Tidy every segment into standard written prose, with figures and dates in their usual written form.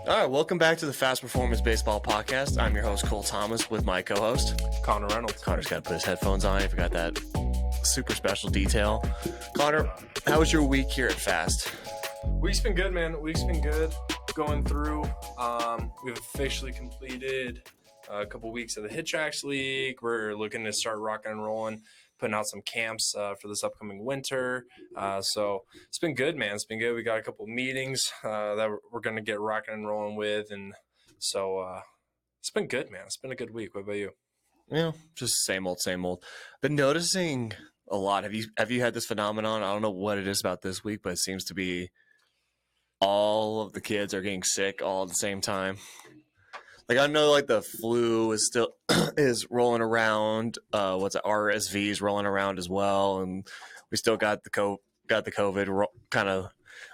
All right, welcome back to the Fast Performance Baseball Podcast. I'm your host, Cole Thomas, with my co-host, Connor Reynolds. Connor's got to put his headphones on. He forgot that super special detail. Connor, how was your week here at Fast? Week's been good, man. Week's been good. Going through. We've officially completed a couple weeks of the Hit Tracks League. We're looking to start rocking and rolling, putting out some camps for this upcoming winter. So it's been good, man. It's been good. We got a couple meetings that we're going to get rocking and rolling with. And so it's been good, man. It's been a good week. What about you? Yeah, just same old, same old. Been noticing a lot. Have you had this phenomenon? I don't know what it is about this week, but it seems to be all of the kids are getting sick all at the same time. Like I know, like the flu is still is rolling around. RSV is rolling around as well, and we still got the COVID kind of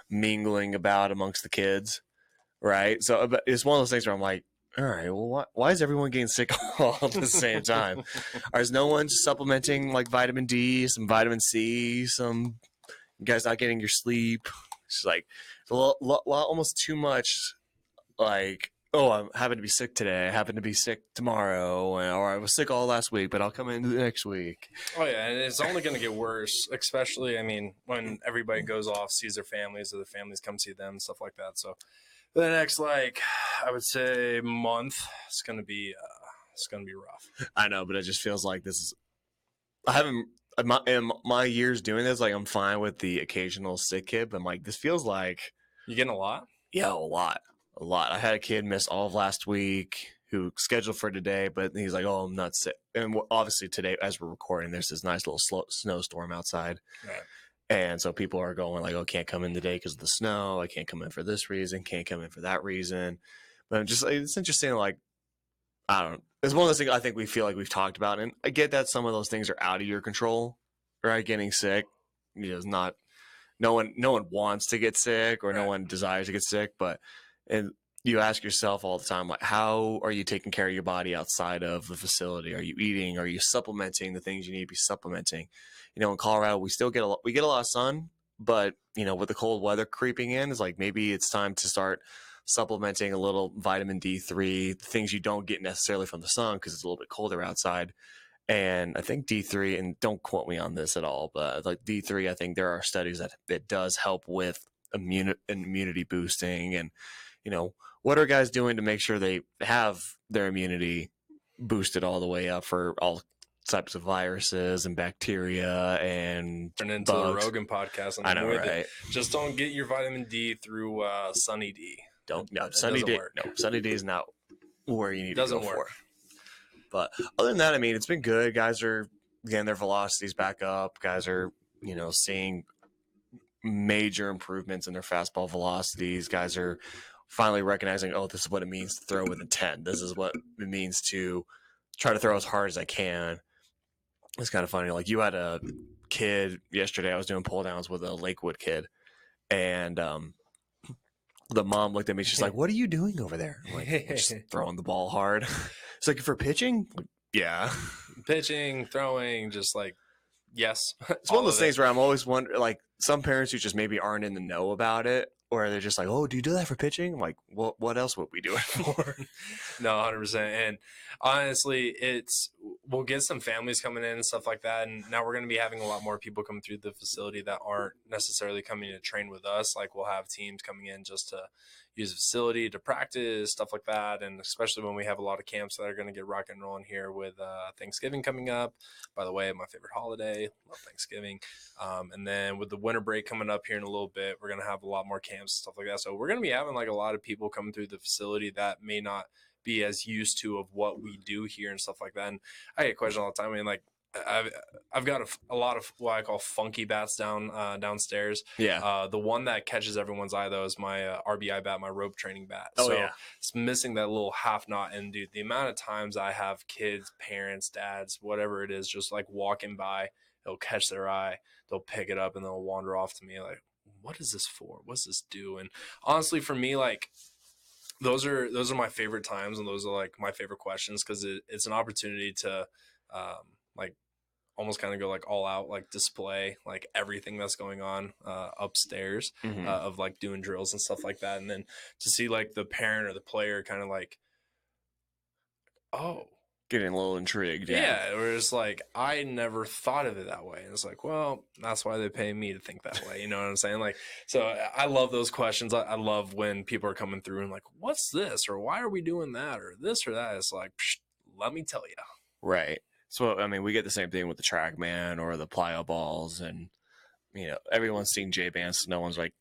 mingling about amongst the kids, right? So it's one of those things where I'm like, all right, well, why is everyone getting sick all at the same time? Or is no one supplementing like vitamin D, some vitamin C, some you guys not getting your sleep? It's like it's almost too much. Like, oh, I'm happen to be sick today. I happen to be sick tomorrow, or I was sick all last week, but I'll come in the next week. Oh yeah, and it's only going to get worse. Especially, I mean, when everybody goes off, sees their families, or the families come see them, stuff like that. So for the next, I would say month, it's gonna be rough. I know, but it just feels like this is. I haven't in my years doing this. Like I'm fine with the occasional sick kid, but I'm like this feels like You getting a lot? yeah, a lot. I had a kid miss all of last week who scheduled for today, but he's like, "Oh, I'm not sick." And obviously today, as we're recording, there's this nice little snowstorm outside. Right. And so people are going like, "Oh, can't come in today because of the snow. I can't come in for this reason. Can't come in for that reason." But it's interesting. Like, I don't know. It's one of those things I think we feel like we've talked about, and I get that some of those things are out of your control. Right, getting sick, is not. No one wants to get sick, or no one desires to get sick. But and you ask yourself all the time, like, how are you taking care of your body outside of the facility? Are you eating? Are you supplementing the things you need to be supplementing? In Colorado, we still get a lot of sun, but with the cold weather creeping in, is like maybe it's time to start supplementing a little vitamin D3, things you don't get necessarily from the sun because it's a little bit colder outside. And I think D3, and don't quote me on this at all, but like D3, I think there are studies that it does help with immunity boosting. And, what are guys doing to make sure they have their immunity boosted all the way up for all types of viruses and bacteria and turn into bugs. the Rogan podcast. I know, right? Just don't get your vitamin D through Sunny D. Sunny D. No, Sunny D is not where you need to go work. for. But other than that, I mean, it's been good. Guys are getting their velocities back up. Guys are, seeing major improvements in their fastball velocities. Guys are finally recognizing, oh, this is what it means to throw with intent. This is what it means to try to throw as hard as I can. It's kind of funny. Like you had a kid yesterday. I was doing pull downs with a Lakewood kid, and the mom looked at me. She's like, "What are you doing over there?" I'm like, "I'm just throwing the ball hard." It's like, for pitching? Like, yeah. Pitching, throwing, just like, yes. It's one of those things where I'm always wondering, like, some parents who just maybe aren't in the know about it, or they're just like, "Oh, do you do that for pitching?" I'm like, what else would we do it for? No, 100%. And honestly, we'll get some families coming in and stuff like that. And now we're going to be having a lot more people come through the facility that aren't necessarily coming to train with us. Like we'll have teams coming in just to use the facility to practice, stuff like that. And especially when we have a lot of camps that are going to get rock and rolling here with Thanksgiving coming up. By the way, my favorite holiday. Love Thanksgiving. And then with the winter break coming up here in a little bit, we're going to have a lot more camps and stuff like that. So we're going to be having like a lot of people coming through the facility that may not be as used to of what we do here and stuff like that. And I get questions all the time. I mean, like, I've got a lot of what I call funky bats downstairs. Yeah. The one that catches everyone's eye though is my RBI bat, my rope training bat. Oh, so yeah. It's missing that little half knot. And dude, the amount of times I have kids, parents, dads, whatever it is, just like walking by, they'll catch their eye, they'll pick it up, and they'll wander off to me like, "What is this for? What's this do?" And honestly, for me, like, those are my favorite times, and those are like my favorite questions because it's an opportunity to like almost kind of go like all out, like display like everything that's going on upstairs Hmm. of like doing drills and stuff like that. And then to see like the parent or the player kind of like, oh, Getting a little intrigued. Yeah. yeah, or it's like I never thought of it that way. And it's like, well, that's why they pay me to think that way. You know what I'm saying? Like, so I love those questions. I love when people are coming through and like, what's this, or why are we doing that, or this or that. It's like, psh, let me tell you. Right. So I mean, we get the same thing with the TrackMan or the plyo balls, and everyone's seen J bands. No one's like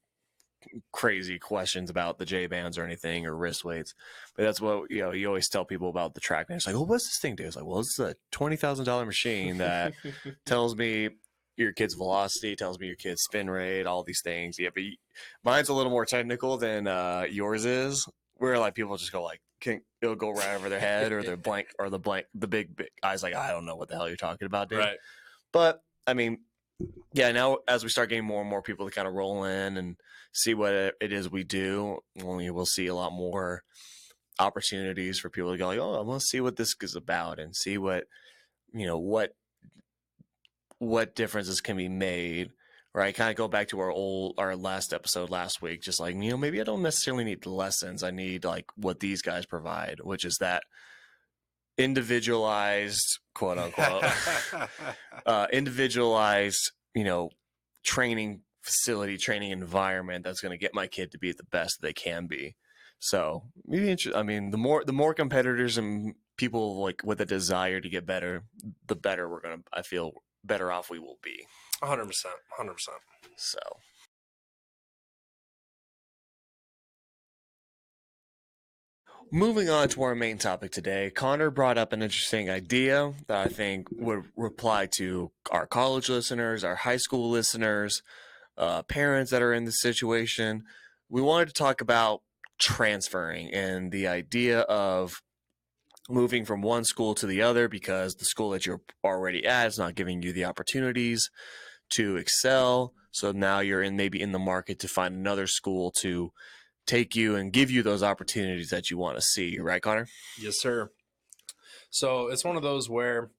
crazy questions about the J bands or anything or wrist weights. But that's what you always tell people about the TrackMan. It's like, well, what's this thing do? It's like, well, it's a $20,000 machine that tells me your kid's velocity, tells me your kid's spin rate, all these things. Yeah, but mine's a little more technical than yours is. Where like people just go like, it'll go right over their head, or their blank, or the big eyes like, I don't know what the hell you're talking about, dude. Right. But I mean, yeah, now as we start getting more and more people to kind of roll in and see what it is we do, we'll see a lot more opportunities for people to go like, oh, I want to see what this is about and see what you know what differences can be made. Right, kind of go back to our last episode last week, just like maybe I don't necessarily need lessons. I need like what these guys provide, which is that individualized, quote unquote, individualized, training facility, training environment that's going to get my kid to be the best they can be. So maybe I mean, the more competitors and people like with a desire to get better, the better I feel better off we will be. 100%. 100%. So moving on to our main topic today, Connor brought up an interesting idea that I think would reply to our college listeners, our high school listeners, parents that are in this situation. We wanted to talk about transferring and the idea of moving from one school to the other because the school that you're already at is not giving you the opportunities to excel. So now you're maybe in the market to find another school to take you and give you those opportunities that you want to see. Right, Connor? Yes, sir. So it's one of those where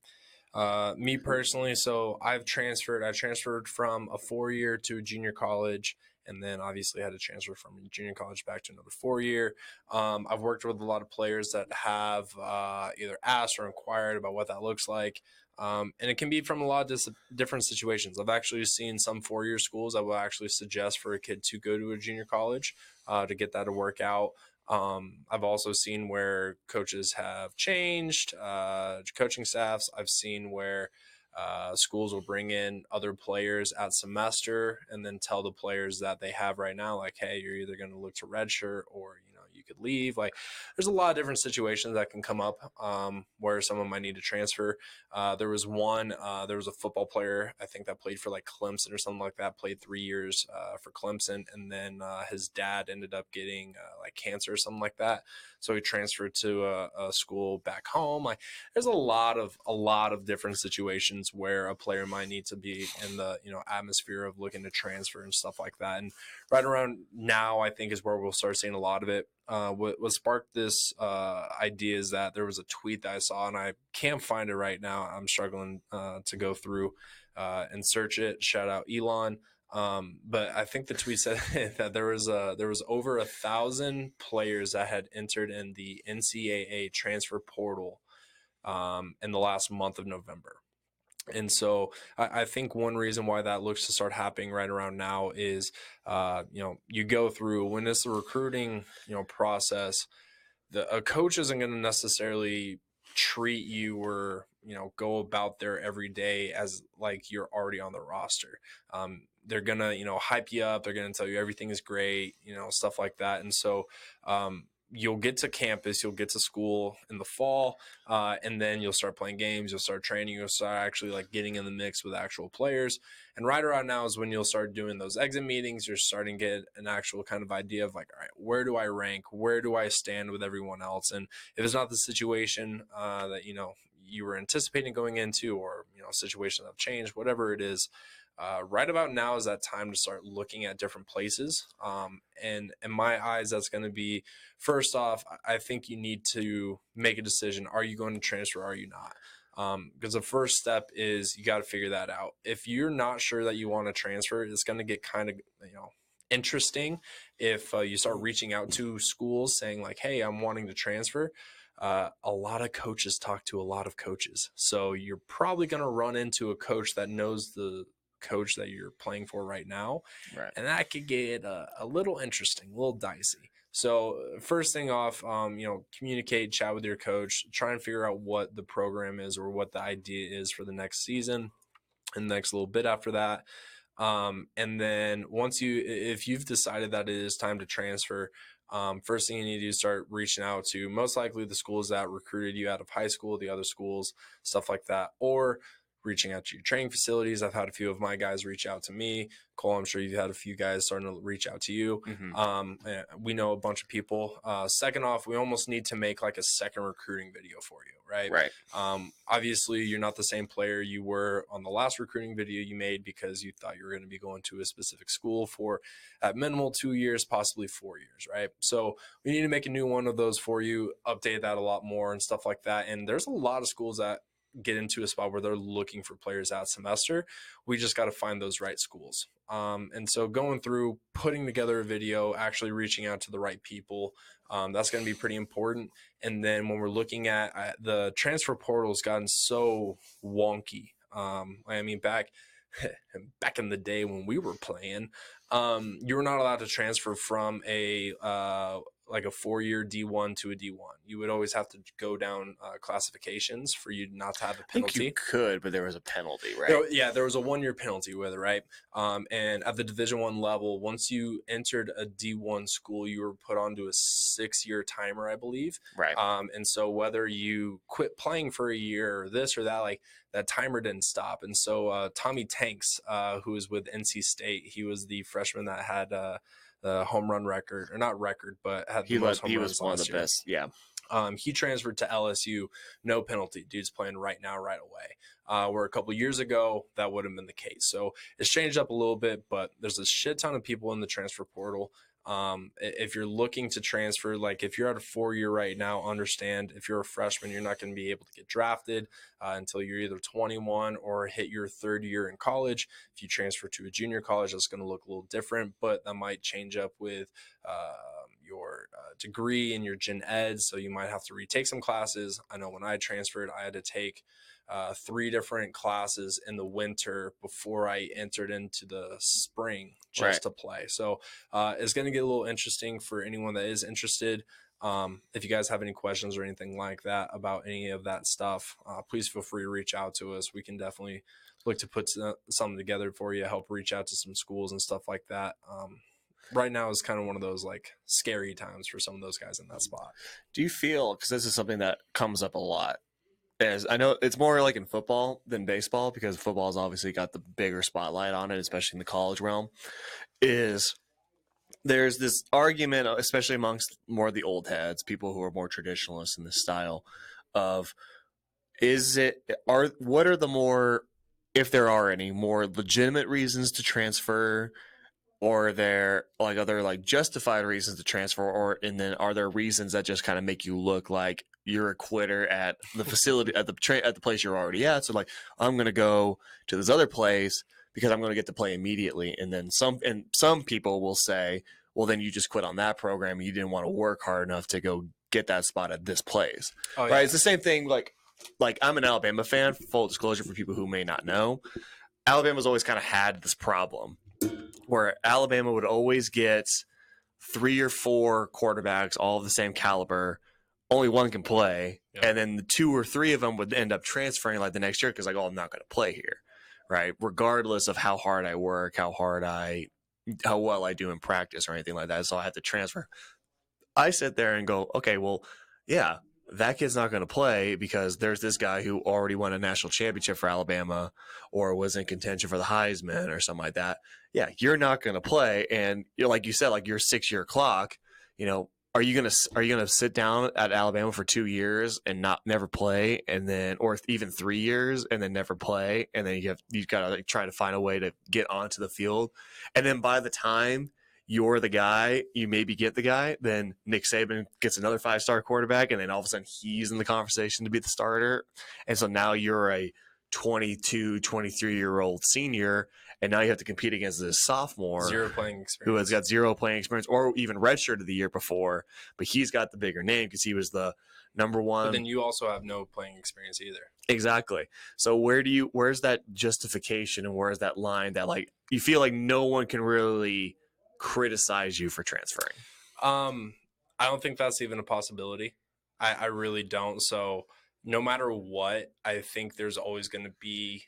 me personally, so I've transferred. I transferred from a 4 year to a junior college, and then obviously had to transfer from junior college back to another 4 year. I've worked with a lot of players that have either asked or inquired about what that looks like. And it can be from a lot of different situations. I've actually seen some 4 year schools that will actually suggest for a kid to go to a junior college to get that to work out. I've also seen where coaches have changed coaching staffs. I've seen where schools will bring in other players at semester and then tell the players that they have right now, like, hey, you're either going to look to redshirt or you could leave. Like, there's a lot of different situations that can come up where someone might need to transfer. There was a football player, I think, that played for like Clemson or something like that, played 3 years for Clemson. And then his dad ended up getting like cancer or something like that. So he transferred to a school back home. Like, there's a lot of different situations where a player might need to be in the, atmosphere of looking to transfer and stuff like that. And right around now, I think is where we'll start seeing a lot of it. What sparked this idea is that there was a tweet that I saw, and I can't find it right now. I'm struggling to go through and search it. Shout out Elon. But I think the tweet said that there was over 1,000 players that had entered in the NCAA transfer portal in the last month of November. And so I think one reason why that looks to start happening right around now is, you go through when it's a recruiting, process, a coach isn't going to necessarily treat you or, go about their every day as like you're already on the roster. They're going to, hype you up. They're going to tell you everything is great, stuff like that. And so, you'll get to campus, you'll get to school in the fall, and then you'll start playing games, you'll start training, you'll start actually like getting in the mix with actual players. And right around now is when you'll start doing those exit meetings. You're starting to get an actual kind of idea of like, all right, where do I rank? Where do I stand with everyone else? And if it's not the situation that you were anticipating going into, or situations have changed, whatever it is, right about now is that time to start looking at different places. And in my eyes, that's going to be, first off, I think you need to make a decision. Are you going to transfer? Are you not? Because the first step is you got to figure that out. If you're not sure that you want to transfer, it's going to get kind of, interesting if you start reaching out to schools saying like, hey, I'm wanting to transfer. A lot of coaches talk to a lot of coaches, so you're probably going to run into a coach that knows the coach that you're playing for right now, Right. and that could get a little interesting, a little dicey. So first thing off, communicate, chat with your coach, try and figure out what the program is or what the idea is for the next season and the next little bit after that. And then if you've decided that it is time to transfer, first thing you need to do is start reaching out to most likely the schools that recruited you out of high school, the other schools, stuff like that, or reaching out to your training facilities. I've had a few of my guys reach out to me. Cole, I'm sure you've had a few guys starting to reach out to you. We know a bunch of people. Second off, we almost need to make like a second recruiting video for you, right? Right. Obviously, you're not the same player you were on the last recruiting video you made because you thought you were going to be going to a specific school for at minimal 2 years, possibly 4 years, right? So we need to make a new one of those for you, update that a lot more and stuff like that. And there's a lot of schools that get into a spot where they're looking for players that semester. We just got to find those right schools. And so going through, putting together a video, actually reaching out to the right people, that's going to be pretty important. And then when we're looking at the transfer portal has gotten so wonky. Back in the day when we were playing, you were not allowed to transfer from a 4-year D1 to a D1. You would always have to go down classifications for you not to have a I think penalty. you could, but there was a penalty, right? There was a 1-year penalty with it, right? And at the Division I level, once you entered a D1 school, you were put onto a 6-year timer, I believe. Right. And so whether you quit playing for a year or this or that, like that timer didn't stop. And so Tommy Tanks, who was with NC State, he was the freshman that had the home run record, or not record, but had the most home He runs was one of the year. best. Yeah. He transferred to LSU, no penalty. Dude's playing right now, right away. Where a couple years ago, that would have been the case. So it's changed up a little bit, but there's a shit ton of people in the transfer portal. If you're looking to transfer, like if you're at a 4-year right now, understand if you're a freshman, you're not going to be able to get drafted until you're either 21 or hit your 3rd year in college. If you transfer to a junior college, that's going to look a little different, but that might change up with your degree and your gen ed. So you might have to retake some classes. I know when I transferred, I had to take 3 different classes in the winter before I entered into the spring just to play. So it's going to get a little interesting for anyone that is interested. If you guys have any questions or anything like that about any of that stuff, please feel free to reach out to us. We can definitely look to put something together for you, help reach out to some schools and stuff like that. Right now is kind of one of those like scary times for some of those guys in that spot. Do you feel, because this is something that comes up a lot, as I know it's more like in football than baseball, because football's obviously got the bigger spotlight on it, especially in the college realm, is there's this argument, especially amongst more of the old heads, people who are more traditionalists in this style, of what are the more, if there are any, more legitimate reasons to transfer, or are there like other like justified reasons to transfer, and then are there reasons that just kind of make you look like you're a quitter at the facility at the place you're already at? So like, I'm going to go to this other place because I'm going to get to play immediately. And then some people will say, well, then you just quit on that program. You didn't want to work hard enough to go get that spot at this place. Right. Yeah. It's the same thing. Like I'm an Alabama fan, full disclosure for people who may not know. Alabama's always kind of had this problem where Alabama would always get 3 or 4 quarterbacks, all of the same caliber. Only one can play. Yep. And then the 2 or 3 of them would end up transferring like the next year because like, oh, I'm not going to play here, right? Regardless of how hard I work, how well I do in practice or anything like that. So I have to transfer. I sit there and go, okay, well, yeah, that kid's not going to play because there's this guy who already won a national championship for Alabama or was in contention for the Heisman or something like that. Yeah, you're not going to play. And you're like you said, like your 6-year clock, are you gonna sit down at Alabama for 2 years and never play, and then, or even 3 years and then never play, and then you've got to like try to find a way to get onto the field, and then by the time you're the guy, you maybe get the guy, then Nick Saban gets another 5-star quarterback, and then all of a sudden he's in the conversation to be the starter. And so now you're a 22, 23-year-old senior, and now you have to compete against this sophomore Zero playing who has experience. got zero playing experience or even redshirted the year before, but he's got the bigger name because he was the number But one. then you also have no playing experience either. Exactly. So where's that justification and where's that line that like you feel like no one can really criticize you for transferring? I don't think that's even a possibility. I really don't. So no matter what, I think there's always going to be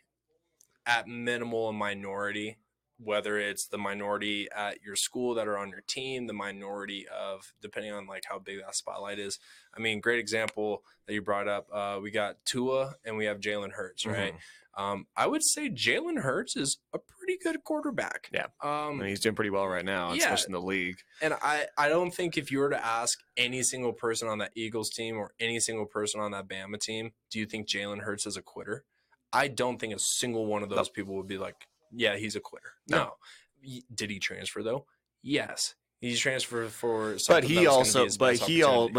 at minimal a minority, whether it's the minority at your school that are on your team, the minority of depending on like how big that spotlight is. I mean, great example that you brought up. We got Tua and we have Jalen Hurts, right? I would say Jalen Hurts is a pretty good quarterback. Yeah. And he's doing pretty well right now, yeah. especially in the league. And I don't think if you were to ask any single person on that Eagles team or any single person on that Bama team, do you think Jalen Hurts is a quitter? I don't think a single one of those people would be like, yeah, he's a quitter. No. Did he transfer though? Yes. He's transferred for something but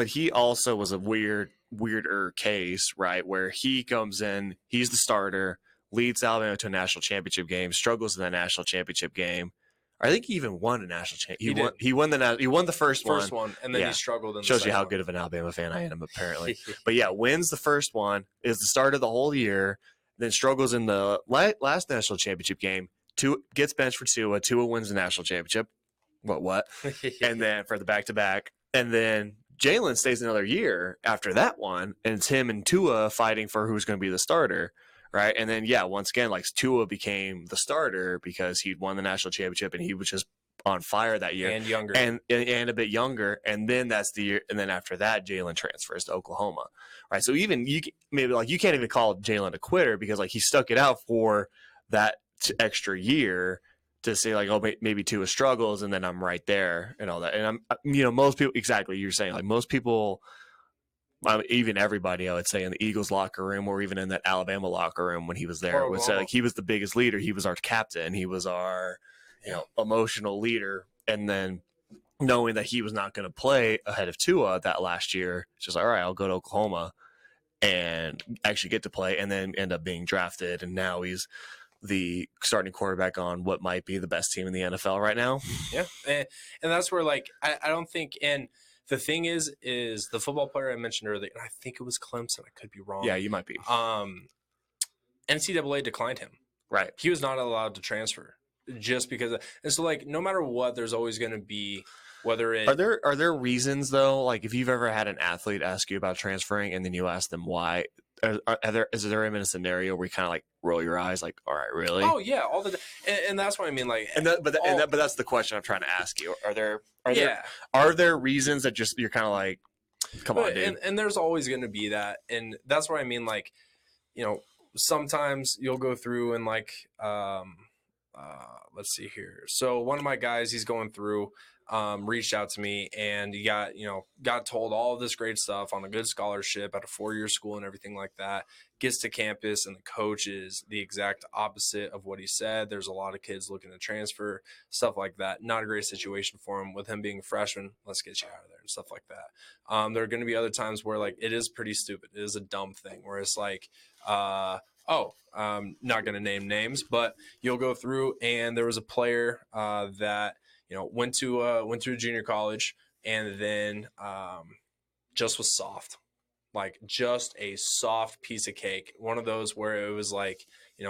he also was a weirder case, right? Where he comes in, he's the starter, leads Alabama to a national championship game, struggles in that national championship game. I think he even won a national championship. He won the first one, and then he struggled in the shows you how second good of an Alabama fan I am, apparently. But yeah, wins the first one, is the starter the whole year, then struggles in the last national championship game. Gets benched for Tua. Tua wins the national championship. What? And then for the back-to-back. And then Jalen stays another year after that one, and it's him and Tua fighting for who's going to be the starter, right? And then, yeah, once again, like Tua became the starter because he'd won the national championship and he was just on fire that year. And younger. And a bit younger. And then that's the year. And then after that, Jalen transfers to Oklahoma, right? So even you can't even call Jalen a quitter because like he stuck it out for that extra year to say like, oh, maybe Tua struggles and then I'm right there and all that. And most people, exactly, you're saying like most people, even everybody, I would say in the Eagles locker room or even in that Alabama locker room when he was there would say like he was the biggest leader. He was our captain. He was our, emotional leader. And then knowing that he was not going to play ahead of Tua that last year, it's just like, all right, I'll go to Oklahoma and actually get to play and then end up being drafted. And now he's the starting quarterback on what might be the best team in the NFL right now. Yeah. And that's where like, I don't think, and the thing is the football player I mentioned earlier, and I think it was Clemson. I could be wrong. Yeah, you might be. NCAA declined him. Right. He was not allowed to transfer just because and so like no matter what, there's always going to be whether it are there reasons though, like if you've ever had an athlete ask you about transferring and then you ask them why, is there even a scenario where you kind of like roll your eyes like, all right, really? Oh yeah, all the and that's what I mean, like, but that's the question I'm trying to ask you. Are there reasons that just you're kind of like, come on, dude? And there's always going to be that, and that's what I mean, like, sometimes you'll go through and like let's see here. So one of my guys, he's going through, reached out to me and he got told all of this great stuff on a good scholarship at a 4-year school and everything like that. Gets to campus and the coach is the exact opposite of what he said. There's a lot of kids looking to transfer, stuff like that. Not a great situation for him with him being a freshman. Let's get you out of there and stuff like that. There are going to be other times where like it is pretty stupid. It is a dumb thing where it's like, not going to name names, but you'll go through and there was a player that went to a junior college and then just was soft, like just a soft piece of cake. One of those where it was like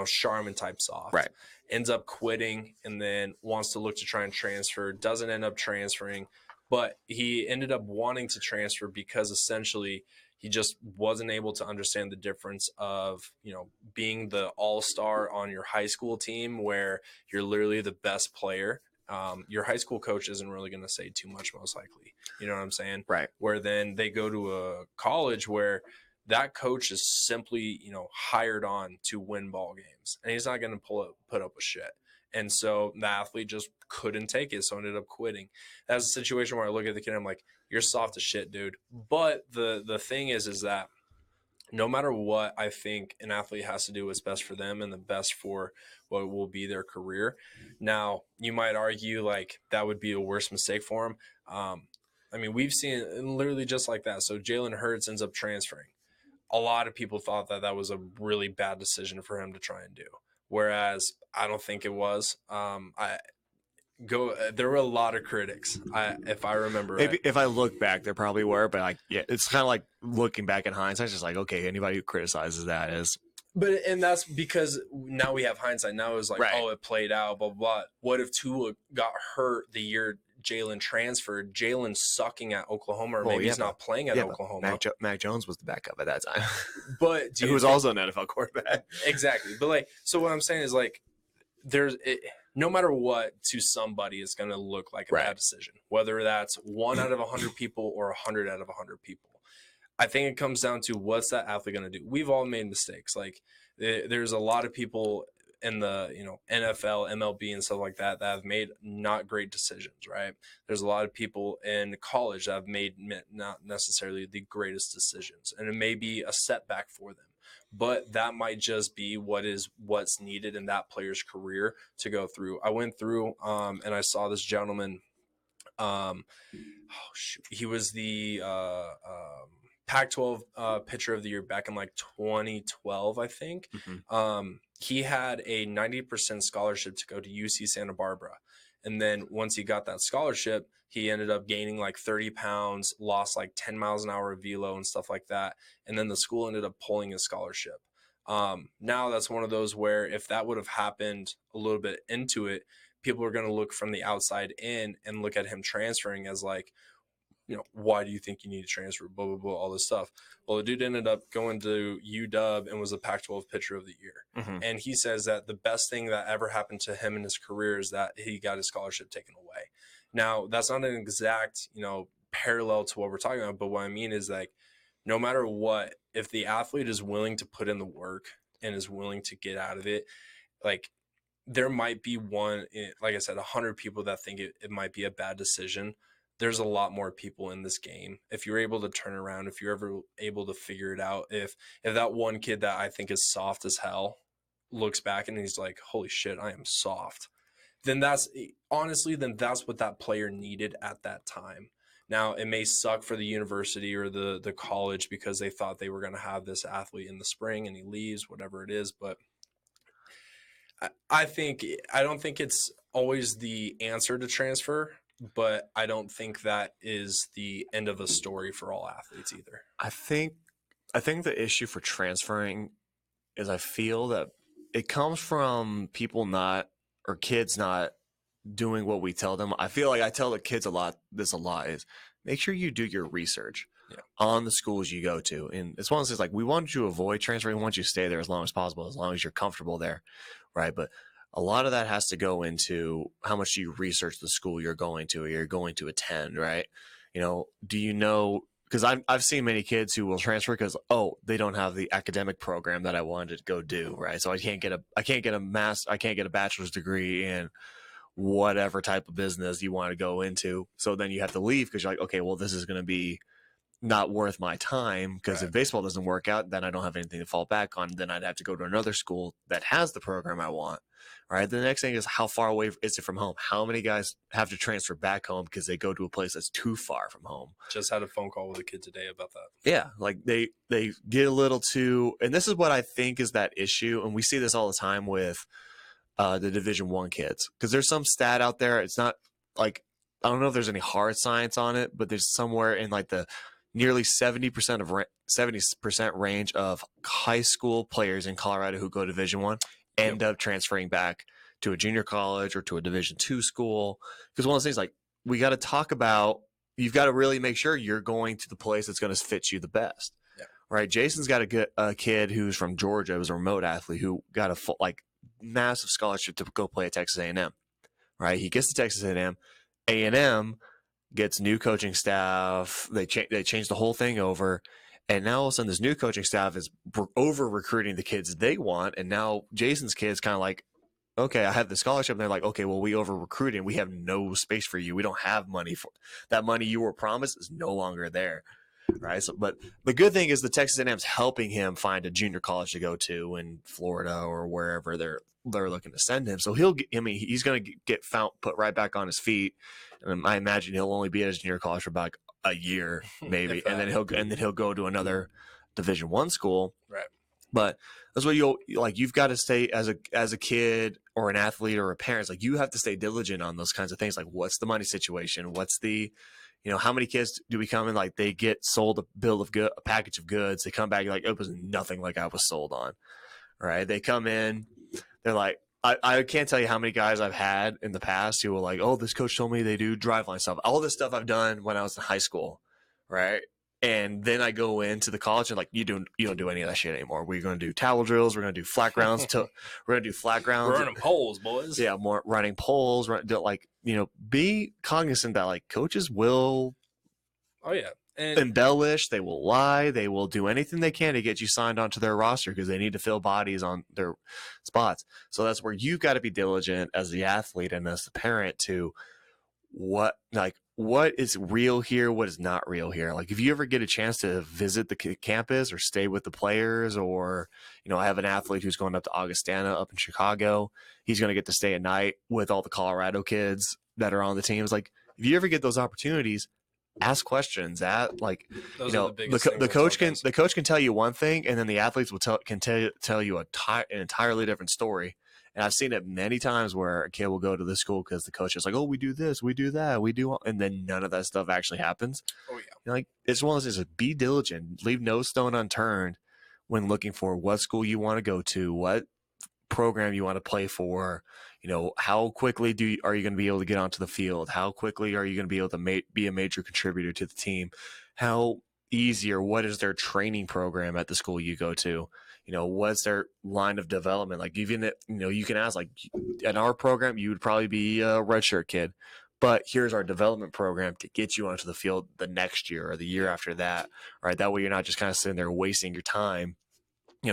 Charmin type soft. Right. Ends up quitting and then wants to look to try and transfer. Doesn't end up transferring, but he ended up wanting to transfer because essentially he just wasn't able to understand the difference of, being the all-star on your high school team where you're literally the best player. Your high school coach isn't really going to say too much, most likely. You know what I'm saying? Right. Where then they go to a college where that coach is simply, hired on to win ball games. And he's not going to put up with shit. And so the athlete just couldn't take it, so ended up quitting. That's a situation where I look at the kid and I'm like, you're soft as shit, dude. But the thing is that no matter what, I think an athlete has to do what's best for them and the best for what will be their career. Now, you might argue like that would be a worse mistake for him. I mean, we've seen it literally just like that. So Jalen Hurts ends up transferring. A lot of people thought that that was a really bad decision for him to try and do. Whereas I don't think it was. I go. There were a lot of critics. If I remember right. Maybe if I look back, there probably were, but like, yeah, it's kind of like looking back in hindsight. It's just like, okay, anybody who criticizes that is But and that's because now we have hindsight. Now it's like, right. oh, it played out, blah, blah, blah. What if Tua got hurt the year Jalen transferred? Jalen's sucking at Oklahoma, or maybe he's not playing at Oklahoma. Mac Jones was the backup at that time. But who was also an NFL quarterback. Exactly. But like, so what I'm saying is like, no matter what, to somebody, it's going to look like a bad decision, whether that's 1 out of 100 people or 100 out of 100 people. I think it comes down to what's that athlete going to do. We've all made mistakes. Like there's a lot of people in the NFL, MLB, and stuff like that that have made not great decisions. Right? There's a lot of people in college that have made not necessarily the greatest decisions, and it may be a setback for them. But that might just be what's needed in that player's career to go through. I went through and I saw this gentleman. He was the Pac-12 pitcher of the year back in like 2012, I think. Mm-hmm. He had a 90% scholarship to go to UC Santa Barbara. And then once he got that scholarship, he ended up gaining like 30 pounds, lost like 10 miles an hour of velo and stuff like that. And then the school ended up pulling his scholarship. Now that's one of those where if that would have happened a little bit into it, people are going to look from the outside in and look at him transferring as like, why do you think you need to transfer? Blah, blah, blah, all this stuff. Well, the dude ended up going to UW and was a Pac-12 pitcher of the year. Mm-hmm. And he says that the best thing that ever happened to him in his career is that he got his scholarship taken away. Now, that's not an exact, parallel to what we're talking about. But what I mean is like, no matter what, if the athlete is willing to put in the work and is willing to get out of it, like there might be like I said, 100 people that think it might be a bad decision. There's a lot more people in this game. If you're able to turn around, if you're ever able to figure it out, if that one kid that I think is soft as hell looks back and he's like, holy shit, I am soft, then that's what that player needed at that time. Now, it may suck for the university or the college because they thought they were going to have this athlete in the spring and he leaves, whatever it is. But I don't think it's always the answer to transfer. But I don't think that is the end of a story for all athletes either. I think the issue for transferring is I feel that it comes from people kids not doing what we tell them. I feel like I tell the kids a lot is make sure you do your research on the schools you go to. And it's one of those things like we want you to avoid transferring, we want you to stay there as long as possible, as long as you're comfortable there. Right. But a lot of that has to go into how much you research the school you're going to or you're going to attend, right? Do you know? Because I've seen many kids who will transfer because they don't have the academic program that I wanted to go do, right? So I can't get a bachelor's degree in whatever type of business you want to go into. So then you have to leave because you're like, okay, well, this is going to be not worth my time because if baseball doesn't work out, then I don't have anything to fall back on. Then I'd have to go to another school that has the program I want. Right. The next thing is how far away is it from home? How many guys have to transfer back home because they go to a place that's too far from home? Just had a phone call with a kid today about that. Yeah. Like they get a little too, and this is what I think is that issue. And we see this all the time with the Division I kids because there's some stat out there. It's not like, I don't know if there's any hard science on it, but there's somewhere in like the nearly 70% range of high school players in Colorado who go to Division I end up transferring back to a junior college or to a Division II school. Because one of those things, like, we got to talk about, you've got to really make sure you're going to the place that's going to fit you the best. Yeah. Right. Jason's got a kid who's from Georgia, who's a remote athlete who got a full, like, massive scholarship to go play at Texas A&M. Right. He gets to Texas A&M. A&M gets new coaching staff. They change the whole thing over. And now all of a sudden this new coaching staff is over recruiting the kids they want. And now Jason's kids kind of like, okay, I have the scholarship. And they're like, okay, well, we over recruited. We have no space for you. We don't have money for that. Money you were promised is no longer there. right? So, but the good thing is the Texas A&M's helping him find a junior college to go to in Florida or wherever they're looking to send him. So he's going to get found put right back on his feet, and I imagine he'll only be at his junior college for about a year maybe, If that. and then he'll go to another Division I school. Right. But that's what you've got to stay as a kid or an athlete or a parent. It's like you have to stay diligent on those kinds of things. Like what's the money situation? What's the how many kids do we come in like they get sold a package of goods, they come back like it was nothing like I was sold on. Right? They come in, they're like I can't tell you how many guys I've had in the past who were like, oh, this coach told me they do driveline stuff. All this stuff I've done when I was in high school, right? And then I go into the college and like you don't do any of that shit anymore. We're going to do towel drills. We're going to do flat grounds. We're going to do flat grounds. We're running poles, boys. Yeah, more running poles. Be cognizant that like coaches will Oh yeah, and embellish. They will lie. They will do anything they can to get you signed onto their roster because they need to fill bodies on their spots. So that's where you've got to be diligent as the athlete and as the parent to what is real here, what is not real here. Like if you ever get a chance to visit the campus or stay with the players, or I have an athlete who's going up to Augustana up in Chicago. He's going to get to stay a night with all the Colorado kids that are on the teams. Like if you ever get those opportunities, ask questions. The coach can tell you one thing, and then the athletes can tell you an entirely different story. And I've seen it many times where a kid will go to the school because the coach is like, oh, we do this, we do that, we do, and then none of that stuff actually happens. Oh yeah, Like it's one of those things. Be diligent, leave no stone unturned when looking for what school you want to go to, what program you want to play for. How quickly are you going to be able to get onto the field? How quickly are you going to be able to be a major contributor to the team? How easy or what is their training program at the school you go to? What's their line of development? Like even you can ask like in our program, you would probably be a redshirt kid, but here's our development program to get you onto the field the next year or the year after that. Right. That way you're not just kind of sitting there wasting your time,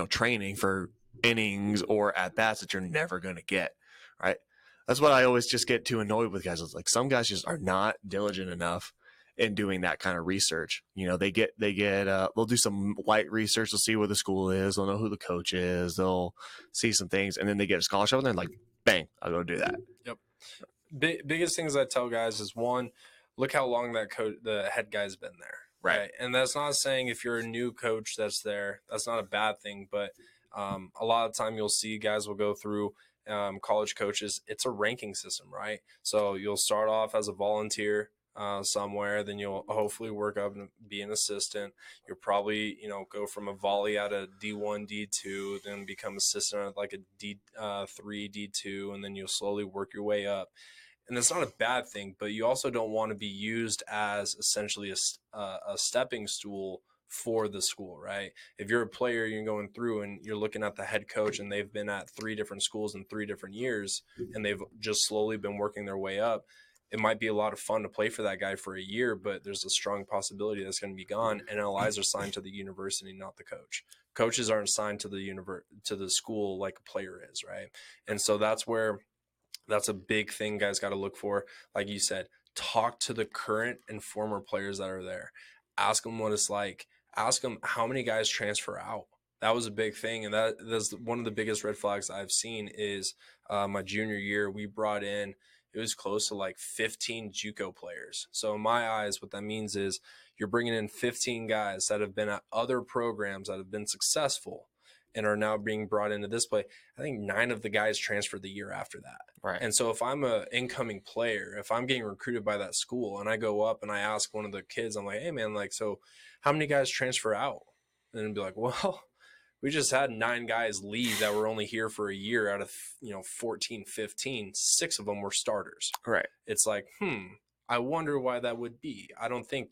training for innings or at bats that you're never going to get. Right. That's what I always just get too annoyed with guys. It's like some guys just are not diligent enough in doing that kind of research. They'll do some light research. They'll see where the school is. They'll know who the coach is. They'll see some things, and then they get a scholarship, and they're like, bang, I'll go do that. Yep. Biggest things I tell guys is one, look how long the head guy's been there. Right. And that's not saying if you're a new coach that's there, that's not a bad thing. But a lot of time you'll see guys will go through college coaches. It's a ranking system, right? So you'll start off as a volunteer somewhere, then you'll hopefully work up and be an assistant. You'll probably, go from a volley at a D1, D2, then become assistant at like a D3, D2, and then you'll slowly work your way up. And that's not a bad thing, but you also don't want to be used as essentially a stepping stool for the school, right? If you're a player, you're going through and you're looking at the head coach and they've been at 3 different schools in 3 different years and they've just slowly been working their way up. It might be a lot of fun to play for that guy for a year, but there's a strong possibility that's going to be gone. And NLIs are signed to the university, not the coach. Coaches aren't signed to the school like a player is, right? And so that's a big thing guys got to look for. Like you said, talk to the current and former players that are there. Ask them what it's like. Ask them how many guys transfer out. That was a big thing. And that's one of the biggest red flags I've seen is my junior year, we brought in, it was close to like 15 JUCO players. So in my eyes, what that means is you're bringing in 15 guys that have been at other programs that have been successful and are now being brought into this play. I think 9 of the guys transferred the year after that. Right. And so if I'm an incoming player, if I'm getting recruited by that school and I go up and I ask one of the kids, I'm like, hey man, like, so how many guys transfer out? And then be like, well, we just had 9 guys leave that were only here for a year out of, 14, 15, 6 of them were starters. Right. It's like, I wonder why that would be. I don't think,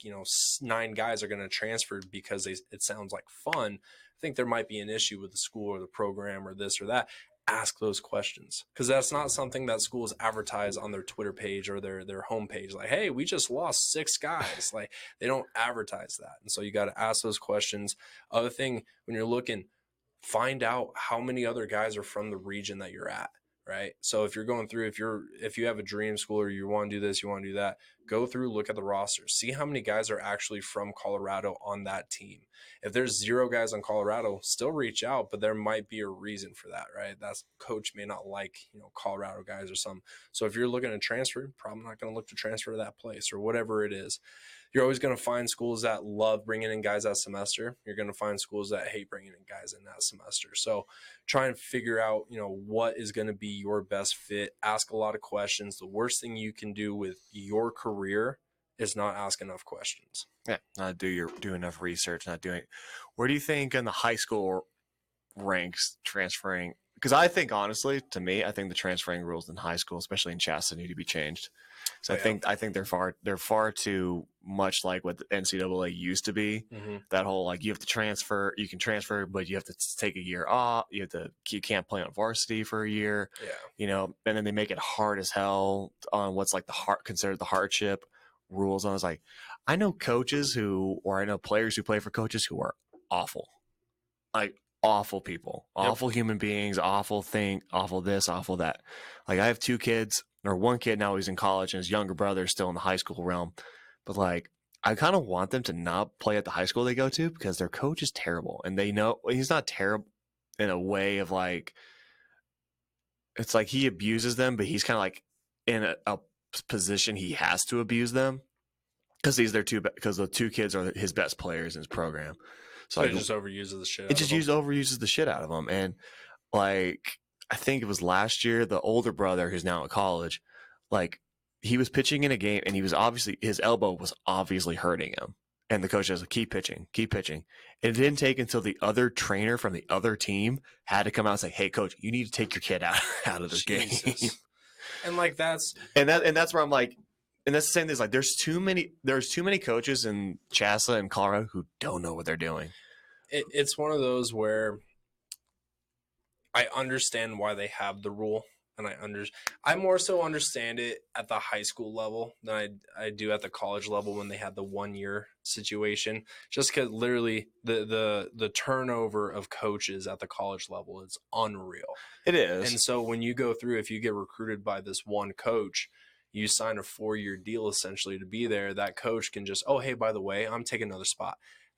9 guys are going to transfer because it sounds like fun. I think there might be an issue with the school or the program or this or that. Ask those questions because that's not something that schools advertise on their Twitter page or their homepage. Like, hey, we just lost 6 guys. Like they don't advertise that. And so you got to ask those questions. Other thing, when you're looking, find out how many other guys are from the region that you're at. right? So if you're going through, if you have a dream school or you want to do this, you want to do that, go through, look at the roster, see how many guys are actually from Colorado on that team. If there's 0 guys on Colorado, still reach out, but there might be a reason for that, right? That's coach may not like, Colorado guys or something. So if you're looking to transfer, probably not going to look to transfer to that place or whatever it is. You're always going to find schools that love bringing in guys that semester. You're going to find schools that hate bringing in guys in that semester. So try and figure out, what is going to be your best fit. Ask a lot of questions. The worst thing you can do with your career is not ask enough questions. Yeah, not do enough research, not doing. Where do you think in the high school ranks transferring? Because I think honestly, to me, I think the transferring rules in high school, especially in Shasta, need to be changed. So I think they're far too much like what the NCAA used to be. Mm-hmm. That whole like you can transfer, but you have to take a year off. You can't play on varsity for a year. Yeah. And then they make it hard as hell on what's like considered the hardship rules. And I was like, I know I know players who play for coaches who are awful, like awful people, awful human beings, awful this, awful that. Like I have 2 kids, or 1 kid now, he's in college, and his younger brother is still in the high school realm. But like, I kind of want them to not play at the high school they go to because their coach is terrible, and they know he's not terrible in a way of like, it's like he abuses them, but he's kind of like in a position he has to abuse them because because the 2 kids are his best players in his program. So like, it just overuses the shit. It just overuses the shit out of them, and like I think it was last year, the older brother who's now at college, like he was pitching in a game, and his elbow was obviously hurting him, and the coach was like, keep pitching. And it didn't take until the other trainer from the other team had to come out and say, hey, coach, you need to take your kid out of this game. And like that's where I'm like. And that's the same thing. Like, there's too many coaches in Shasta and Colorado who don't know what they're doing. It's one of those where I understand why they have the rule, and I more so understand it at the high school level than I do at the college level when they had the 1-year situation. Just because literally the turnover of coaches at the college level is unreal. It is. And so when you go through, if you get recruited by this one coach, you sign a 4-year deal essentially to be there. That coach can just, oh, hey, by the way, I'm taking another spot.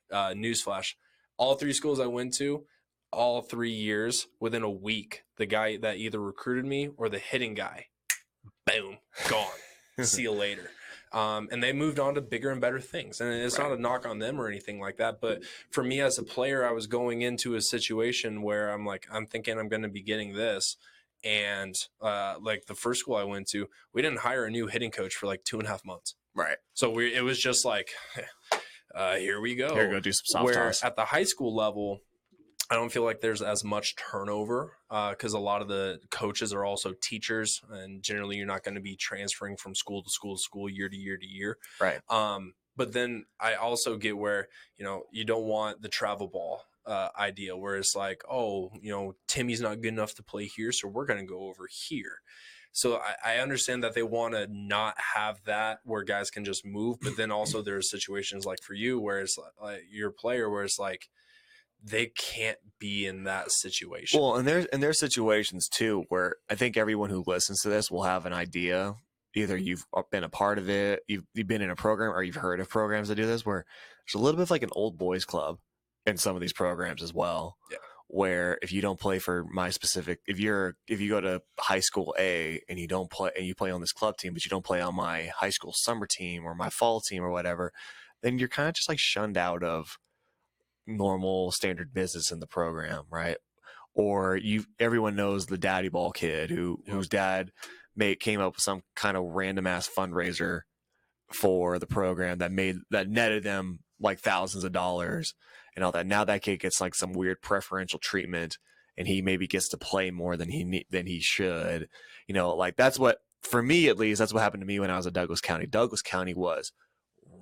Newsflash. All 3 schools I went to, all 3 years, within a week, the guy that either recruited me or the hitting guy, boom, gone. See you later. And they moved on to bigger and better things. And it's not a knock on them or anything like that. But for me as a player, I was going into a situation where I'm thinking I'm going to be getting this. And like the first school I went to, we didn't hire a new hitting coach for like 2.5 months. Right. So it was just like, here we go. Here, go do some soft toss. At the high school level, I don't feel like there's as much turnover because a lot of the coaches are also teachers, and generally you're not going to be transferring from school to school to school, year to year to year. Right. But then I also get where, you don't want the travel ball idea where it's like, oh, Timmy's not good enough to play here, so we're going to go over here. So I understand that they want to not have that where guys can just move, but then also there's situations like for you where it's like you're a player where it's like they can't be in that situation. Well, and there's situations too where I think everyone who listens to this will have an idea. Either you've been a part of it, you've been in a program, or you've heard of programs that do this, where there's a little bit of like an old boys club in some of these programs as well. Yeah. Where if you don't play for my specific, if you go to high school A and you don't play, and you play on this club team, but you don't play on my high school summer team or my fall team or whatever, then you're kind of just like shunned out of normal standard business in the program, right? Or everyone knows the daddy ball kid whose dad came up with some kind of random ass fundraiser for the program that netted them like thousands of dollars and all that. Now that kid gets like some weird preferential treatment, and he maybe gets to play more than he should. Like that's what, for me at least, that's what happened to me when I was at Douglas County. Douglas County was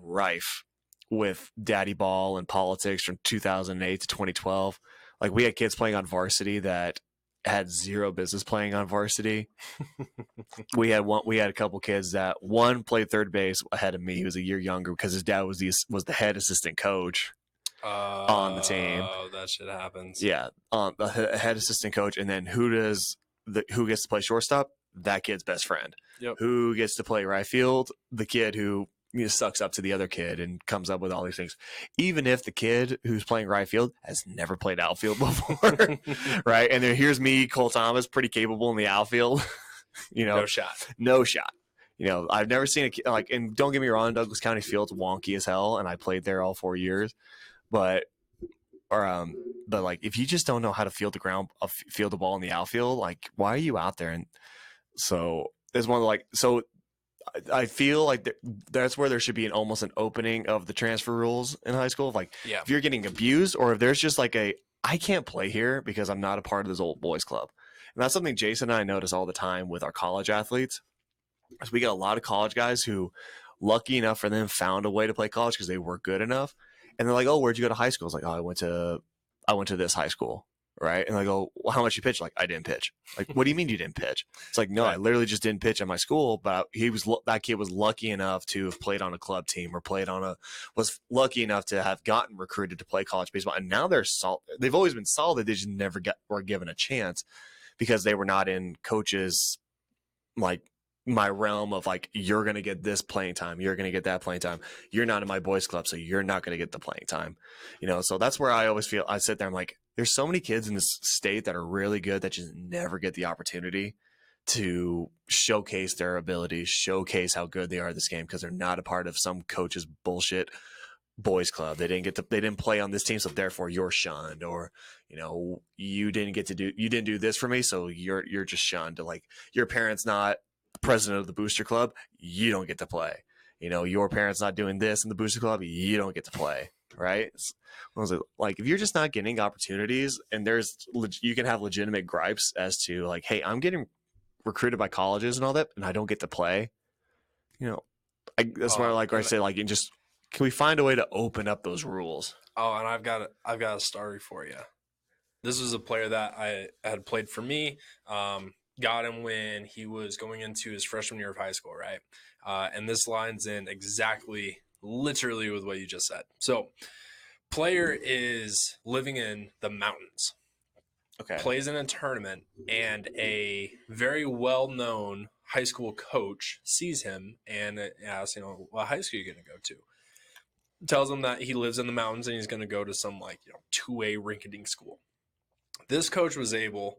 rife with daddy ball and politics from 2008 to 2012. Like we had kids playing on varsity that had zero business playing on varsity. we had a couple kids that one played third base ahead of me. He was a year younger because his dad was the head assistant coach on the team. Oh, that shit happens. Yeah, the head assistant coach. And then who does who gets to play shortstop? That kid's best friend. Yep. Who gets to play right field? The kid who sucks up to the other kid and comes up with all these things. Even if the kid who's playing right field has never played outfield before, right? And then here's me, Cole Thomas, pretty capable in the outfield. No shot. No shot. I've never seen a kid like, and don't get me wrong, Douglas County Field's wonky as hell, and I played there all 4 years. But like, if you just don't know how to field the ball in the outfield, like, why are you out there? And so there's one like, so I feel like that's where there should be almost an opening of the transfer rules in high school. Like, if you're getting abused, or if there's just like I can't play here because I'm not a part of this old boys club. And that's something Jason and I notice all the time with our college athletes. Is we get a lot of college guys who, lucky enough for them, found a way to play college because they were good enough. And they're like, "Oh, where'd you go to high school?" It's like, "Oh, I went to this high school." Right. And I go, "Well, how much you pitch?" Like, "I didn't pitch." Like, "What do you mean you didn't pitch?" It's like, "No, I literally just didn't pitch at my school." But that kid was lucky enough to have played on a club team, or was lucky enough to have gotten recruited to play college baseball. And now they've always been solid. They just never were given a chance because they were not in coaches like my realm of like, you're going to get this playing time. You're going to get that playing time. You're not in my boys club, so you're not going to get the playing time. So that's where I always feel, I sit there, I'm like, there's so many kids in this state that are really good that just never get the opportunity to showcase their abilities, showcase how good they are at this game, because they're not a part of some coach's bullshit boys club. They didn't play on this team, so therefore you're shunned, or you didn't do this for me, so you're just shunned. Like, your parents not president of the booster club, you don't get to play. Your parents not doing this in the booster club, you don't get to play. Right? What was it like? If you're just not getting opportunities, and you can have legitimate gripes as to like, hey, I'm getting recruited by colleges and all that, and I don't get to play. That's why I say, like, and just, can we find a way to open up those rules? Oh, and I've got a story for you. This was a player that I had played for me. Got him when he was going into his freshman year of high school, right? And this lines in exactly, literally, with what you just said. So, player is living in the mountains. Okay. Plays in a tournament, and a very well-known high school coach sees him and asks, what high school are you going to go to? Tells him that he lives in the mountains and he's going to go to some 2A rinky-dink school. This coach was able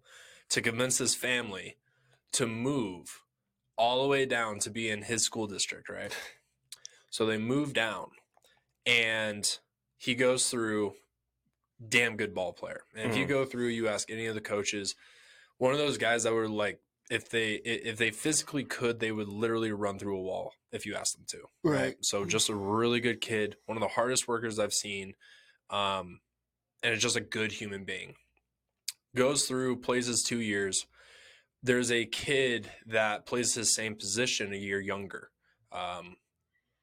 to convince his family to move all the way down to be in his school district, right? So they move down, and he goes through, damn good ball player. And if you go through, you ask any of the coaches, one of those guys that were like, if they physically could, they would literally run through a wall if you asked them to. Right. So just a really good kid, one of the hardest workers I've seen, and it's just a good human being. Goes through, plays his 2 years. There's a kid that plays his same position a year younger.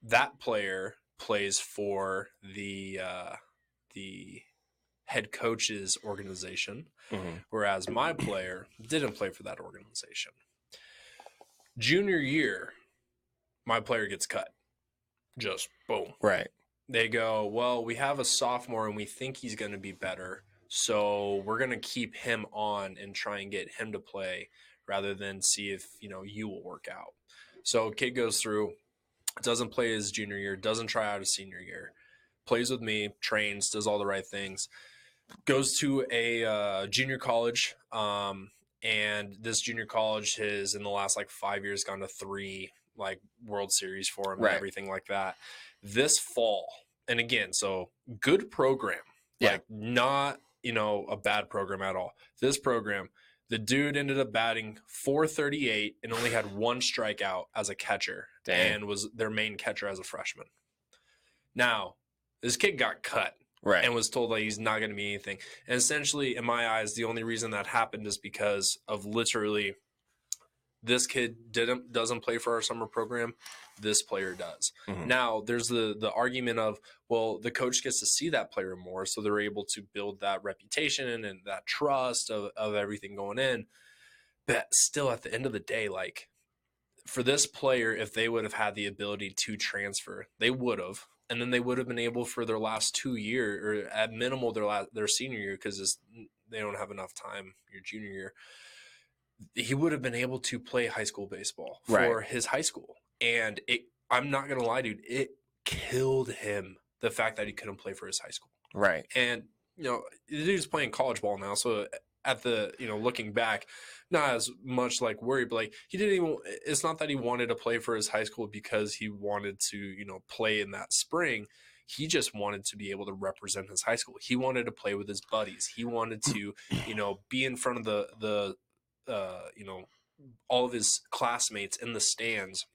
That player plays for the head coach's organization, whereas my player didn't play for that organization. Junior year, my player gets cut. Just boom. Right. They go, well, we have a sophomore and we think he's going to be better, so we're going to keep him on and try and get him to play rather than see if, you will work out. So kid goes through, doesn't play his junior year, doesn't try out his senior year, plays with me, trains, does all the right things, goes to a junior college, and this junior college has, in the last 5 years, gone to 3 World Series for him, and everything like that. This fall, and again, so good program, not a bad program at all. This program, the dude ended up batting .438 and only had 1 strikeout as a catcher. Dang. And was their main catcher as a freshman. Now, this kid got cut. Right. And was told that he's not going to be anything. And essentially, in my eyes, the only reason that happened is because of literally, this kid doesn't play for our summer program. This player does. Now, there's the argument of, well, the coach gets to see that player more, so they're able to build that reputation and that trust of everything going in. But still, at the end of the day, for this player, if they would have had the ability to transfer, they would have. And then they would have been able for their last 2 years, or at minimal their senior year, because they don't have enough time your junior year. he would have been able to play high school baseball Right. for his high school. And I'm not going to lie, dude, it killed him, the fact that he couldn't play for his high school. Right. And, the dude's playing college ball now. So at the, looking back, not as much like worried, but like he didn't even, it's not that he wanted to play for his high school because he wanted to, play in that spring. He just wanted to be able to represent his high school. He wanted to play with his buddies. He wanted to, be in front of all of his classmates in the stands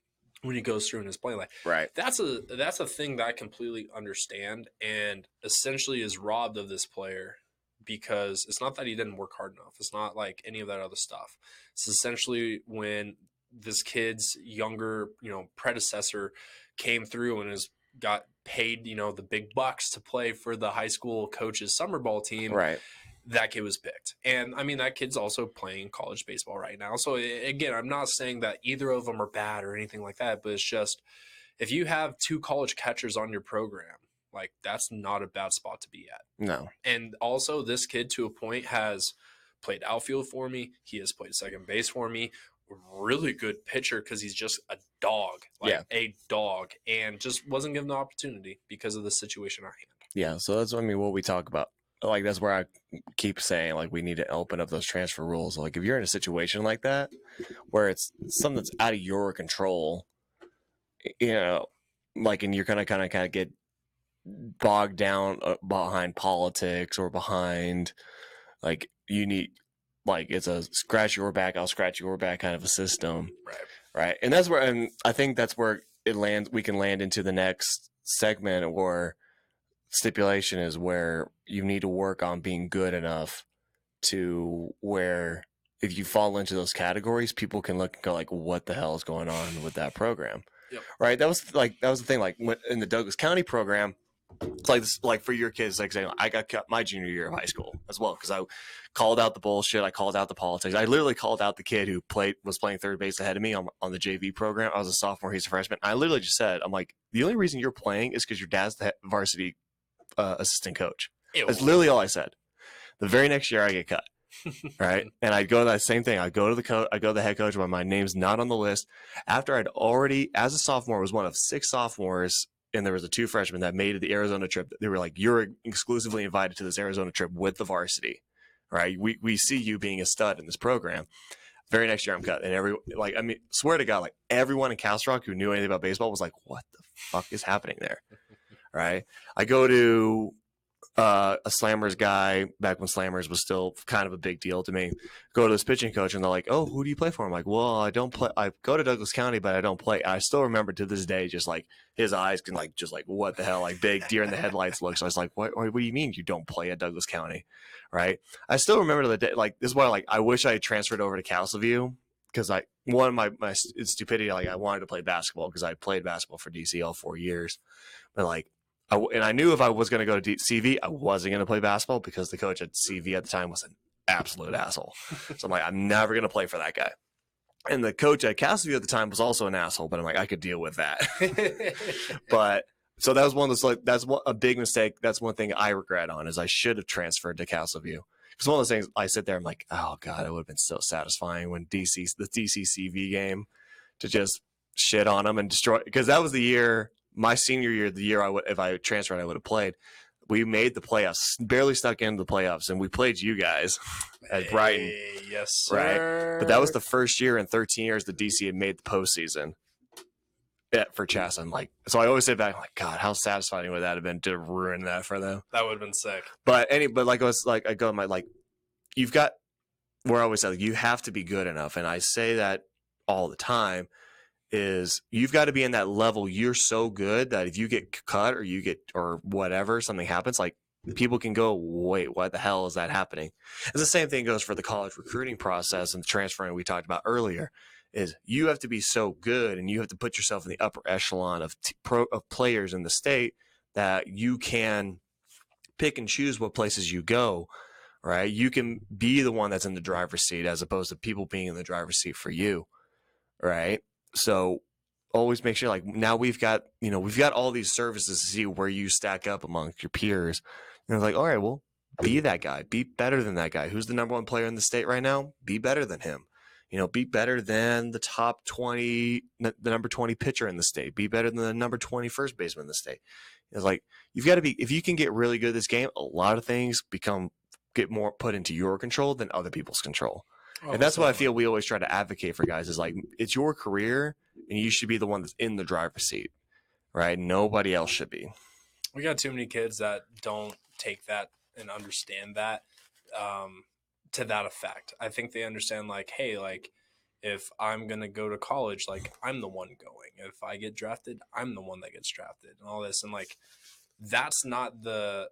when he goes through in his play life. Right. That's a thing that I completely understand, and essentially is robbed of this player, because it's not that he didn't work hard enough. It's not like any of that other stuff. It's essentially when this kid's younger, predecessor came through and got paid, the big bucks to play for the high school coach's summer ball team. Right. That kid was picked. And I mean, that kid's also playing college baseball right now. So again, I'm not saying that either of them are bad or anything like that, but it's just, if you have 2 college catchers on your program, like, that's not a bad spot to be at. No. And also, this kid, to a point, has played outfield for me. He has played second base for me. Really good pitcher, because he's just a dog, a dog, and just wasn't given the opportunity because of the situation at hand. Yeah. So that's, what we talk about. Like, that's where I keep saying, like, we need to open up those transfer rules. Like, if you're in a situation like that where it's something that's out of your control, like, and you're gonna kind of get bogged down behind politics or behind, like, you need, like, it's a scratch your back, I'll scratch your back kind of a system. Right. And that's where, and I think that's where we can land into the next segment, or stipulation, is where you need to work on being good enough to where if you fall into those categories, people can look and go like, what the hell is going on with that program? Yep. Right. That was the thing. Like, in the Douglas County program, it's like this, like for your kids, like saying, I got cut my junior year of high school as well, because I called out the bullshit, I called out the politics. I literally called out the kid who was playing third base ahead of me on the JV program. I was a sophomore, he's a freshman. I literally just said, I'm like, the only reason you're playing is because your dad's the varsity assistant coach. Ew. That's literally all I said. The very next year, I get cut. Right. And I'd go to that same thing. I go to the head coach when my name's not on the list. After I'd already, as a sophomore, was one of 6 sophomores, and there was a 2 freshmen that made the Arizona trip. They were like, you're exclusively invited to this Arizona trip with the varsity. Right. We see you being a stud in this program. Very next year, I'm cut. And swear to God, like, everyone in Castle Rock who knew anything about baseball was like, what the fuck is happening there? Right. I go to a Slammers guy back when Slammers was still kind of a big deal to me. Go to this pitching coach, and they're like, oh, who do you play for? I'm like, well, I don't play. I go to Douglas County, but I don't play. And I still remember to this day, just like his eyes can just like, what the hell? Like, big deer in the headlights look. So I was like, what do you mean you don't play at Douglas County? Right. I still remember the day, like, this is why, like, I wish I had transferred over to Castleview, because one of my stupidity, like, I wanted to play basketball because I played basketball for DC all 4 years. But like, I knew if I was going to go to CV, I wasn't going to play basketball because the coach at CV at the time was an absolute asshole. So I'm like, I'm never going to play for that guy. And the coach at Castleview at the time was also an asshole, but I'm like, I could deal with that. But so that was one of those, like, a big mistake. That's one thing I regret on, is I should have transferred to Castleview. Because one of those things, I sit there, I'm like, oh God, it would have been so satisfying when the DC CV game, to just shit on them and destroy, because that was the year, my senior year, the year if I transferred, I would have played. We made the playoffs, barely stuck into the playoffs, and we played you guys at Brighton. Yes, sir. Right? But that was the first year in 13 years that DC had made the postseason. Yeah, for Chess. I'm like, so I always say back, I'm like, God, how satisfying would that have been to ruin that for them? That would have been sick. But like, I was like, I go, you've got, where I always say, like, you have to be good enough, and I say that all the time, is you've got to be in that level. You're so good that if you get cut or whatever, something happens, like, people can go, wait, what the hell is that happening? And the same thing goes for the college recruiting process and the transferring we talked about earlier, is you have to be so good, and you have to put yourself in the upper echelon of players in the state, that you can pick and choose what places you go, right? You can be the one that's in the driver's seat as opposed to people being in the driver's seat for you, right? So always make sure, like, now we've got all these services to see where you stack up amongst your peers. And it's like, all right, well, be that guy, be better than that guy. Who's the number 1 player in the state right now? Be better than him. Be better than the top 20, the number 20 pitcher in the state. Be better than the number 20 first baseman in the state. It's like you've got to be. If you can get really good at this game, a lot of things get more put into your control than other people's control. Oh, And most that's what I definitely. feel we always try to advocate for guys is like it's your career and you should be the one that's in the driver's seat, right? Nobody else should be. We got too many kids that don't take that and understand that to that effect. I think they understand like, hey, like if I'm gonna go to college, like I'm the one going. If I get drafted, I'm the one that gets drafted, and all this. And like that's not the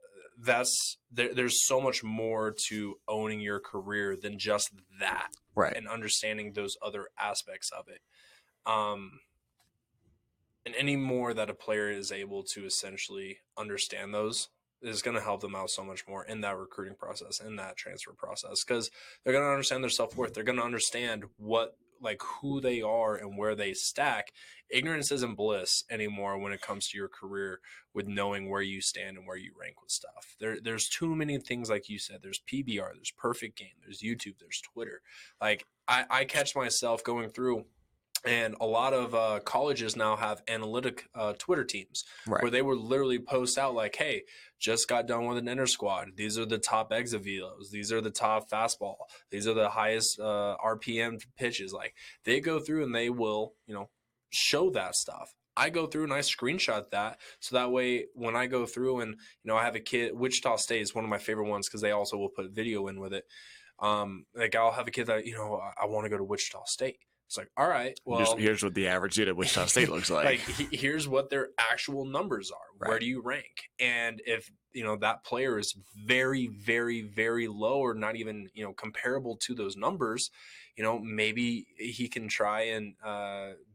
there's so much more to owning your career than just that, Right. and understanding those other aspects of it. Um, and any more that a player is able to essentially understand those is going to help them out so much more in that recruiting process, in that transfer process, because they're going to understand their self-worth. They're going to understand what, like, who they are and where they stack. Ignorance isn't bliss anymore when it comes to your career, with knowing where you stand and where you rank with stuff. There's too many things, like you said. There's PBR, there's Perfect Game, there's YouTube, there's Twitter. Like I catch myself going through, and a lot of colleges now have analytic Twitter teams Right. where they will literally post out like, hey, just got done with an inter squad. These are the top exit velos. These are the top fastball. These are the highest RPM pitches. Like they go through and they will, show that stuff. I go through and I screenshot that. So that way, when I go through and, I have a kid, Wichita State is one of my favorite ones because they also will put video in with it. Like I'll have a kid that, I want to go to Wichita State. It's like, all right, well, Here's what the average dude at Wichita State looks like. Here's what their actual numbers are. Right. Where do you rank? And if that player is very, very, very low, or not even comparable to those numbers, maybe he can try and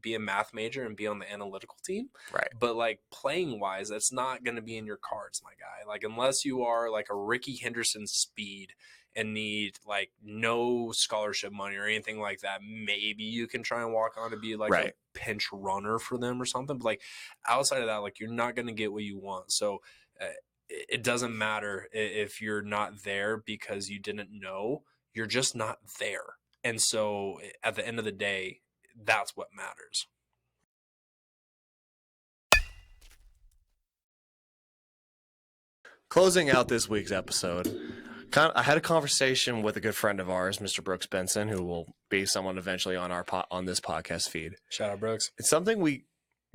be a math major and be on the analytical team. Right. But like playing wise, that's not going to be in your cards, my guy. Like unless you are like a Ricky Henderson speed and need like no scholarship money or anything like that, maybe you can try and walk on to be like Right. a pinch runner for them or something. But like outside of that, like you're not going to get what you want. So it doesn't matter if you're not there because you didn't know. You're just not there. And so at the end of the day, that's what matters. Closing out this week's episode, I had a conversation with a good friend of ours, Mr. Brooks Benson, who will be someone eventually on on this podcast feed. Shout out, Brooks. It's something we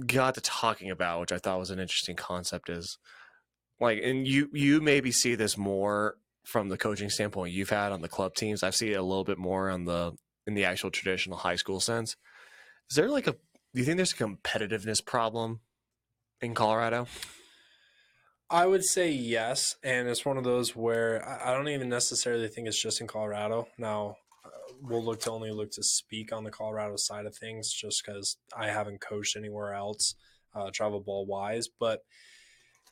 got to talking about, which I thought was an interesting concept. Is like, and you maybe see this more from the coaching standpoint you've had on the club teams. I've seen it a little bit more in the actual traditional high school sense. Is there do you think there's a competitiveness problem in Colorado? I would say yes, and it's one of those where I don't even necessarily think it's just in Colorado. Now, we'll look to speak on the Colorado side of things, just because I haven't coached anywhere else, travel ball wise. But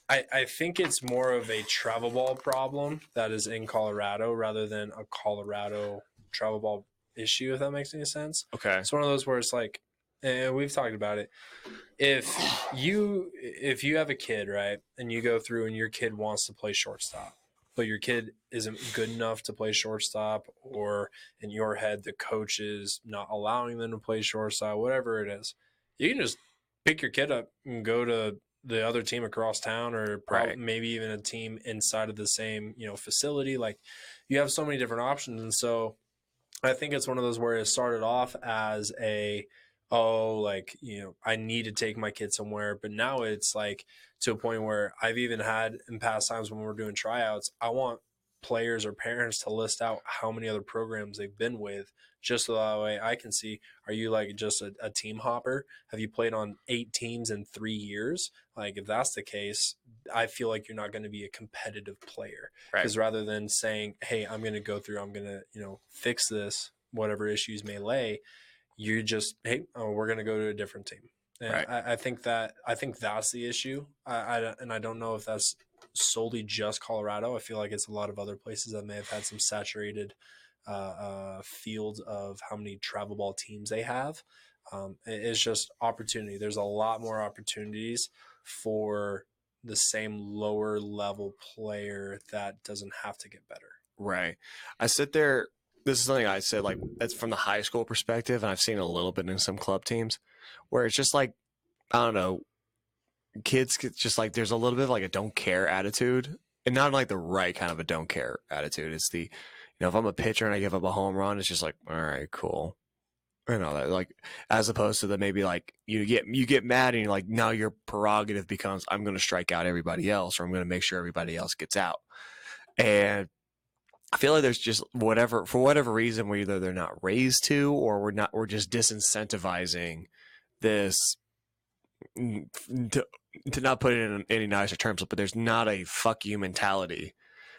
I think it's more of a travel ball problem that is in Colorado rather than a Colorado travel ball issue, if that makes any sense. Okay. It's one of those where it's like, and we've talked about it. If you have a kid, right, and you go through and your kid wants to play shortstop, but your kid isn't good enough to play shortstop, or in your head the coach is not allowing them to play shortstop, whatever it is, you can just pick your kid up and go to the other team across town, or Right. maybe even a team inside of the same facility. Like you have so many different options, and so I think it's one of those where it started off as I need to take my kid somewhere, but now it's like to a point where I've even had in past times when we're doing tryouts, I want players or parents to list out how many other programs they've been with, just so that way I can see, are you like just a team hopper? Have you played on 8 teams in 3 years? Like if that's the case, I feel like you're not going to be a competitive player. Because rather than saying, hey, I'm going to go through, I'm going to, fix this, whatever issues may lay, you just, hey, we're going to go to a different team. And Right. I think that's the issue. I don't know if that's solely just Colorado. I feel like it's a lot of other places that may have had some saturated fields of how many travel ball teams they have. It's just opportunity. There's a lot more opportunities for the same lower level player that doesn't have to get better. Right. I sit there this is something I said, like, that's from the high school perspective, and I've seen a little bit in some club teams where it's just like, I don't know, kids get just like, there's a little bit of like a don't care attitude, and not like the right kind of a don't care attitude. It's the, if I'm a pitcher and I give up a home run, it's just like, all right, cool. And all that, like, as opposed to the maybe like you get mad and you're like, now your prerogative becomes, I'm going to strike out everybody else, or I'm going to make sure everybody else gets out. And I feel like there's just for whatever reason, we either they're not raised to, or we're just disincentivizing this, to, to not put it in any nicer terms, but there's not a fuck you mentality,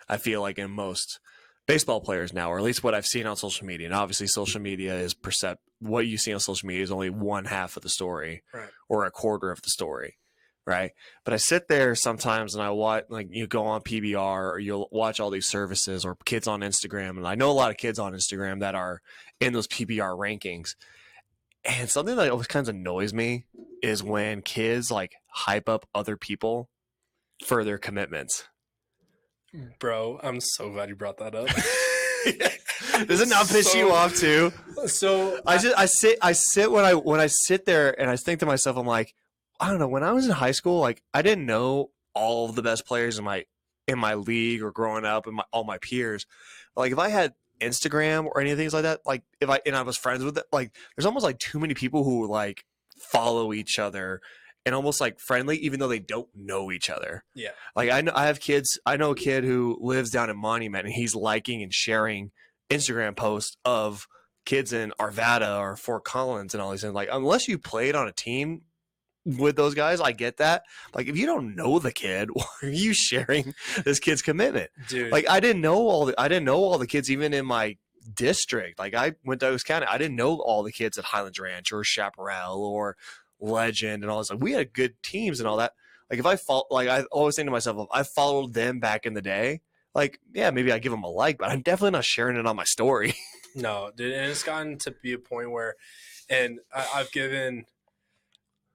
I feel like, in most baseball players now, or at least what I've seen on social media. And obviously social media is what you see on social media is only one half of the story, Right. or a quarter of the story. Right. But I sit there sometimes and I watch, like, you go on PBR, or you'll watch all these services, or kids on Instagram. And I know a lot of kids on Instagram that are in those PBR rankings. And something that always kind of annoys me is when kids like hype up other people for their commitments. Bro, I'm so glad you brought that up. Does it not piss you off too? So I sit when I sit there and I think to myself, I'm like, I don't know, when I was in high school, like, I didn't know all of the best players in my league, or growing up, and all my peers. Like, if I had Instagram or any of things like that, like, if I was friends with it, like, there's almost like too many people who like follow each other and almost like friendly, even though they don't know each other. yeah. Like, I know a kid who lives down in Monument, and he's liking and sharing Instagram posts of kids in Arvada or Fort Collins and all these things. Like, unless you played on a team with those guys, I get that. Like, if you don't know the kid, why are you sharing this kid's commitment? Dude. Like, I didn't know all the kids even in my district. Like, I went to Oaks County. I didn't know all the kids at Highlands Ranch or Chaparral or Legend and all this. Like, we had good teams and all that. Like, if I always think to myself, if I followed them back in the day, like, yeah, maybe I give them a like, but I'm definitely not sharing it on my story. No, dude, and it's gotten to be a point where, and I've given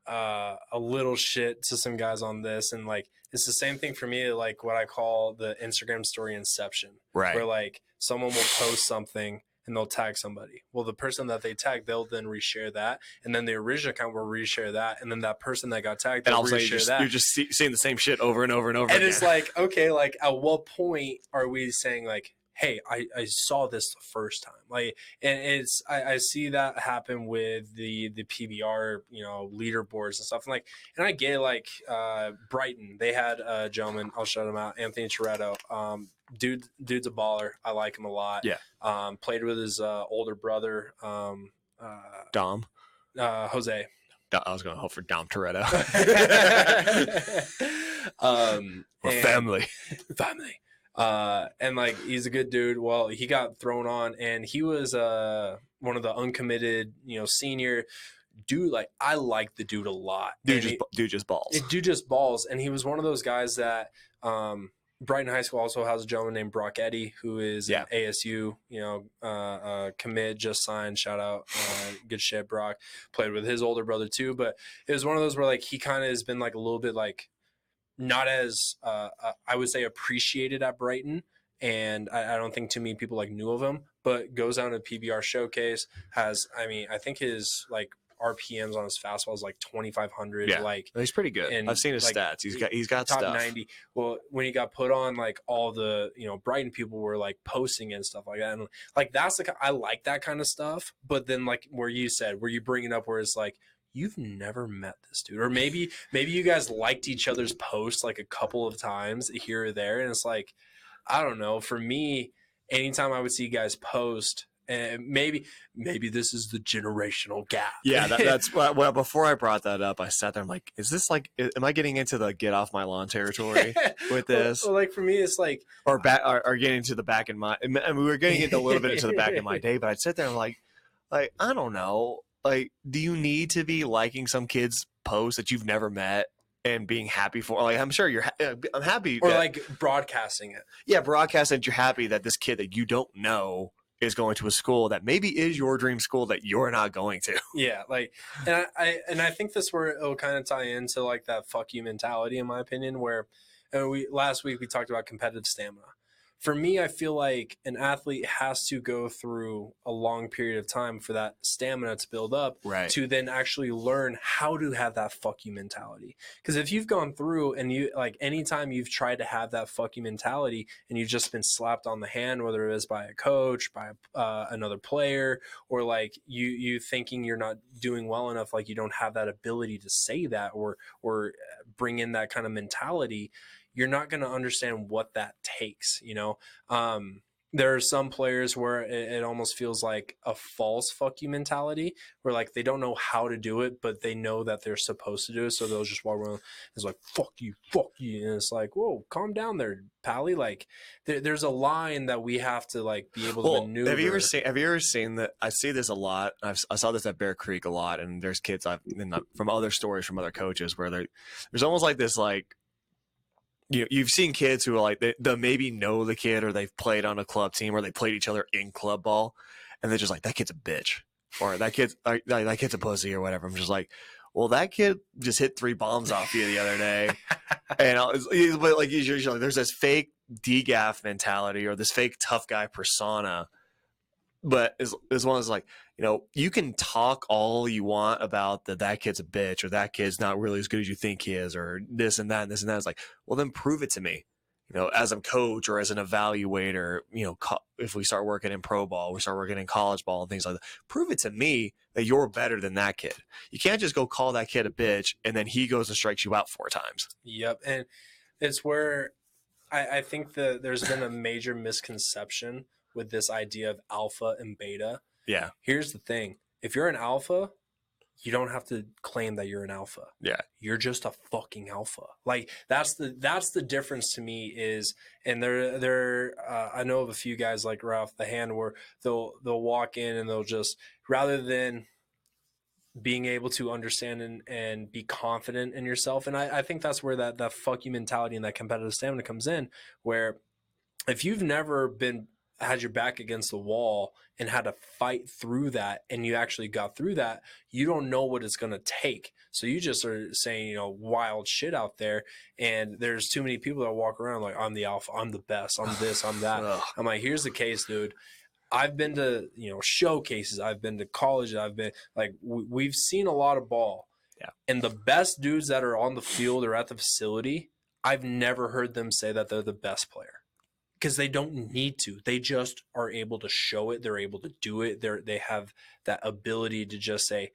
a little shit to some guys on this, and like, it's the same thing for me, like what I call the Instagram story inception, Right. where like someone will post something and they'll tag somebody. Well, the person that they tag, they'll then reshare that, and then the original account will reshare that, and then that person that got tagged, they'll reshare that. You're just seeing the same shit over and over and over and again. It's like, okay, like, at what point are we saying like, hey, I saw this the first time? Like, and I see that happen with the PBR, leaderboards and stuff. And like, and I get it, like, Brighton, they had a gentleman, I'll shout him out, Anthony Toretto. Dude's a baller. I like him a lot. Yeah. Played with his older brother, Dom. Jose. I was going to hope for Dom Toretto. Family. And like, he's a good dude. Well, he got thrown on, and he was one of the uncommitted, senior dude. Like, I like the dude a lot. Dude just balls. Dude just balls. And he was one of those guys that Brighton High School also has a gentleman named Brock Eddy, who is an ASU, commit, just signed. Shout out, good shit, Brock. Played with his older brother too, but it was one of those where like he kind of has been like a little bit like not as I would say appreciated at Brighton, and I don't think too many people like knew of him. But goes down to PBR showcase. I think his like RPMs on his fastball is like 2,500. Yeah, like he's pretty good. I've seen his stats. He's got top stuff. 90. Well, when he got put on, like all the Brighton people were like posting and stuff like that, and like that's the I like that kind of stuff. But then like where you bring it up where it's like, you've never met this dude, or maybe you guys liked each other's posts like a couple of times here or there, and it's like, I don't know. For me, anytime I would see you guys post, and maybe this is the generational gap. Yeah, that's well. Before I brought that up, I sat there. I'm like, is this like? Am I getting into the get off my lawn territory with this? Well, like for me, it's like or getting to the back in my. I mean, we were getting into a little bit into the back in my day, but I'd sit there and like I don't know. Like, do you need to be liking some kid's post that you've never met and being happy for? Like, I'm sure I'm happy. Or like broadcasting it. Yeah, broadcasting that you're happy that this kid that you don't know is going to a school that maybe is your dream school that you're not going to. Yeah, like, and I think this where it'll kind of tie into like that fuck you mentality, in my opinion, where last week we talked about competitive stamina. for me, I feel like an athlete has to go through a long period of time for that stamina to build up Right. to then actually learn how to have that fuck you mentality. Because if you've gone through and you like anytime you've tried to have that fuck you mentality and you've just been slapped on the hand, whether it is by a coach, by another player, or like you thinking you're not doing well enough, like you don't have that ability to say that or bring in that kind of mentality, you're not going to understand what that takes, you know? There are some players where it almost feels like a false fuck you mentality where like they don't know how to do it, but they know that they're supposed to do it. So they'll just walk around. It's like, fuck you. And it's like, whoa, calm down there, Pally. Like there's a line that we have to like be able to maneuver. Have you ever seen that? I see this a lot. I saw this at Bear Creek a lot. And there's kids from other stories from other coaches where there's almost like this, like, you've seen kids who are like they maybe know the kid or they've played on a club team or they played each other in club ball, and they're just like, that kid's a bitch or that kid's a pussy or whatever. I'm just like, well, that kid just hit 3 bombs off you the other day, and but like usually there's this fake DGAF mentality or this fake tough guy persona. But as long as, like, you can talk all you want about that kid's a bitch or that kid's not really as good as you think he is or this and that and this and that. It's like, well, then prove it to me, as a coach or as an evaluator, if we start working in pro ball, we start working in college ball and things like that, prove it to me that you're better than that kid. You can't just go call that kid a bitch and then he goes and strikes you out 4 times. Yep. And it's where I think that there's been a major misconception with this idea of alpha and beta. Yeah. Here's the thing. If you're an alpha, you don't have to claim that you're an alpha. Yeah. You're just a fucking alpha. Like that's the difference to me is, and I know of a few guys like right off the hand where they'll walk in and they'll just, rather than being able to understand and be confident in yourself. And I think that's where that fuck you mentality and that competitive stamina comes in, where if you've never had your back against the wall and had to fight through that and you actually got through that, you don't know what it's going to take. So you just are saying, wild shit out there. And there's too many people that walk around like, I'm the alpha, I'm the best, I'm this, I'm that. I'm like, here's the case, dude. I've been to, showcases. I've been to college. I've been like, we've seen a lot of ball. Yeah. And the best dudes that are on the field or at the facility, I've never heard them say that they're the best player because they don't need to. They just are able to show it. They're able to do it. They have that ability to just say,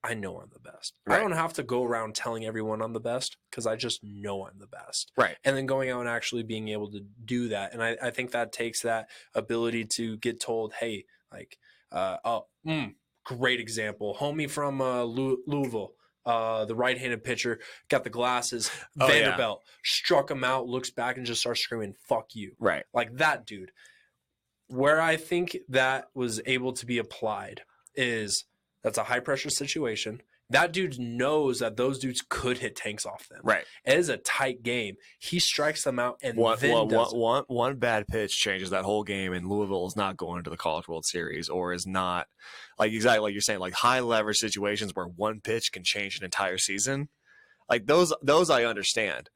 I know I'm the best. Right. I don't have to go around telling everyone I'm the best because I just know I'm the best. Right. And then going out and actually being able to do that. And I think that takes that ability to get told, hey, like, great example. Homie from Louisville, the right-handed pitcher, got the glasses, Vanderbilt, struck him out, looks back and just starts screaming, fuck you. Right. Like that dude. Where I think that was able to be applied is – that's a high pressure situation. That dude knows that those dudes could hit tanks off them. Right. It is a tight game. He strikes them out and one bad pitch changes that whole game, and Louisville is not going to the College World Series or is not, like, exactly like you're saying, like high leverage situations where one pitch can change an entire season. Like those I understand.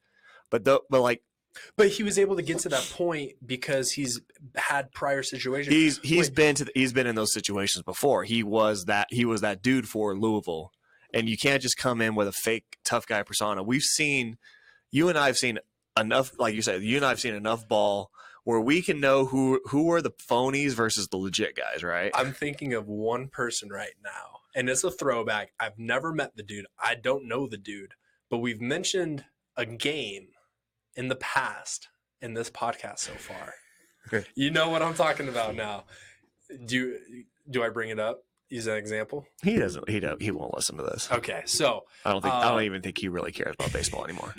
But he was able to get to that point because he's had prior situations. He's been in those situations before. He was that dude for Louisville, and you can't just come in with a fake tough guy persona. You and I have seen enough, like you said, you and I have seen enough ball where we can know who are the phonies versus the legit guys, right? I'm thinking of one person right now, and it's a throwback. I've never met the dude. I don't know the dude, but we've mentioned a game in the past in this podcast so far. You know what I'm talking about now. Do I bring it up? Use an example? He doesn't. He won't listen to this. Okay, so I don't even think he really cares about baseball anymore.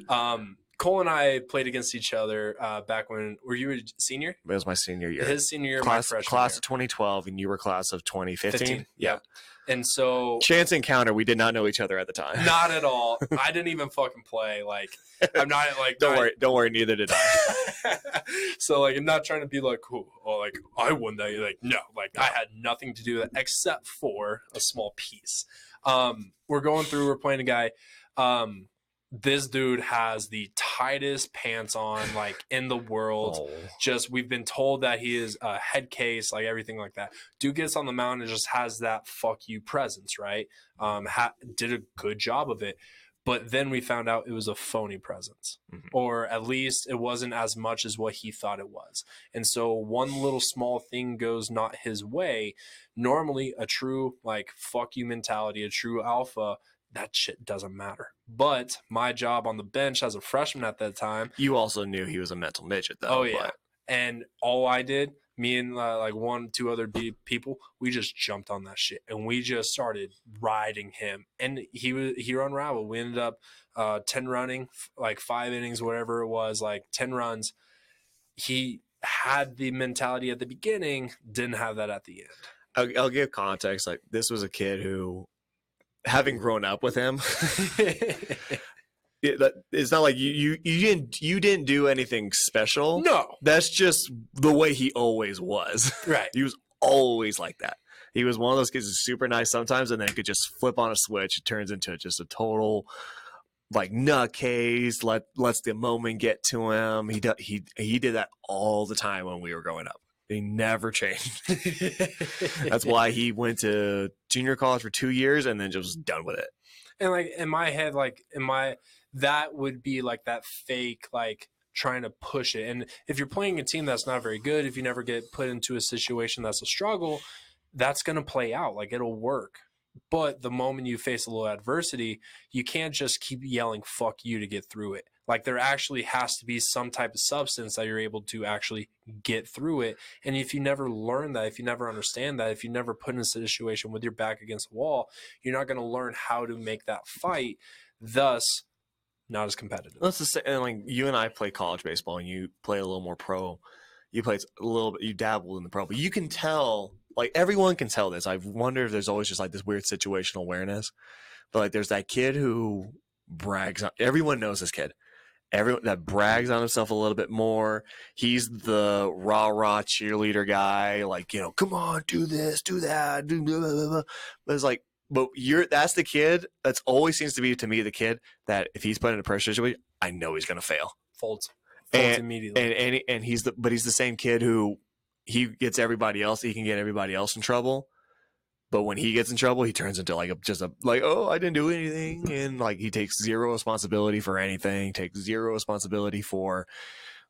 Cole and I played against each other back when. Were you a senior? It was my senior year. His senior year, class my freshman class year. of 2012, and you were class of 2015. Yeah. And so chance encounter. We did not know each other at the time. Not at all. I didn't even fucking play. Like, I'm not like. Don't worry. Neither did I. So like, I'm not trying to be like, cool. Or like, I won that. Like, no. Like, I had nothing to do with it except for a small piece. We're going through. We're playing a guy. this dude has the tightest pants on like in the world. Oh, Just we've been told that he is a head case, like everything like that. Dude gets on the mound and just has that fuck you presence, right? Did a good job of it, but then we found out it was a phony presence, or at least it wasn't as much as what he thought it was. And so one little small thing goes not his way. Normally, a true like fuck you mentality, a true alpha, that shit doesn't matter. But my job on the bench as a freshman at that time, you also knew he was a mental midget, oh though. yeah, But and all I did, me and like one, two other people, we just jumped on that shit and we just started riding him, and he unraveled. We ended up 10 running, like 5 innings, whatever it was, like 10 runs. He had the mentality at the beginning, didn't have that at the I'll give context. Like, this was a kid who, having grown up with him, end. it's not like you didn't do anything special. No, That's just the way he always was. right. He was always like that. He was one of those kids who's super nice sometimes, and then could just flip on a switch. It turns into just a total like nutcase. Lets the moment get to him. He did that all the time when we were growing up. He never changed. That's why he went to junior college for 2 years and then just was done with it. And like in my head, like that would be like that fake, like trying to push it. And if you're playing a team that's not very good, if you never get put into a situation that's a struggle, that's going to play out. Like it'll work. But the moment you face a little adversity, you can't just keep yelling "fuck you" to get through it. Like there actually has to be some type of substance that you're able to actually get through it. And if you never learn that, if you never understand that, if you never put in a situation with your back against the wall, you're not going to learn how to make that fight. Thus, not as competitive. Let's just say, and like you and I play college baseball, and you play a little more pro. You play a little bit. You dabble in the pro, but you can tell. Like everyone can tell this. I wonder if there's always just like this weird situational awareness. But like, there's that kid who brags on. Everyone knows this kid. Everyone that brags on himself a little bit more. He's the rah cheerleader guy. Like, come on, do this, do that, do blah, blah, blah. But it's like, that's the kid that's always seems to be to me the kid that if he's put in a pressure situation, I know he's gonna fail. Folds And immediately. and he's the same kid who he gets everybody else. He can get everybody else in trouble. But when he gets in trouble, he turns into like oh, I didn't do anything, and like he takes zero responsibility for anything, takes zero responsibility for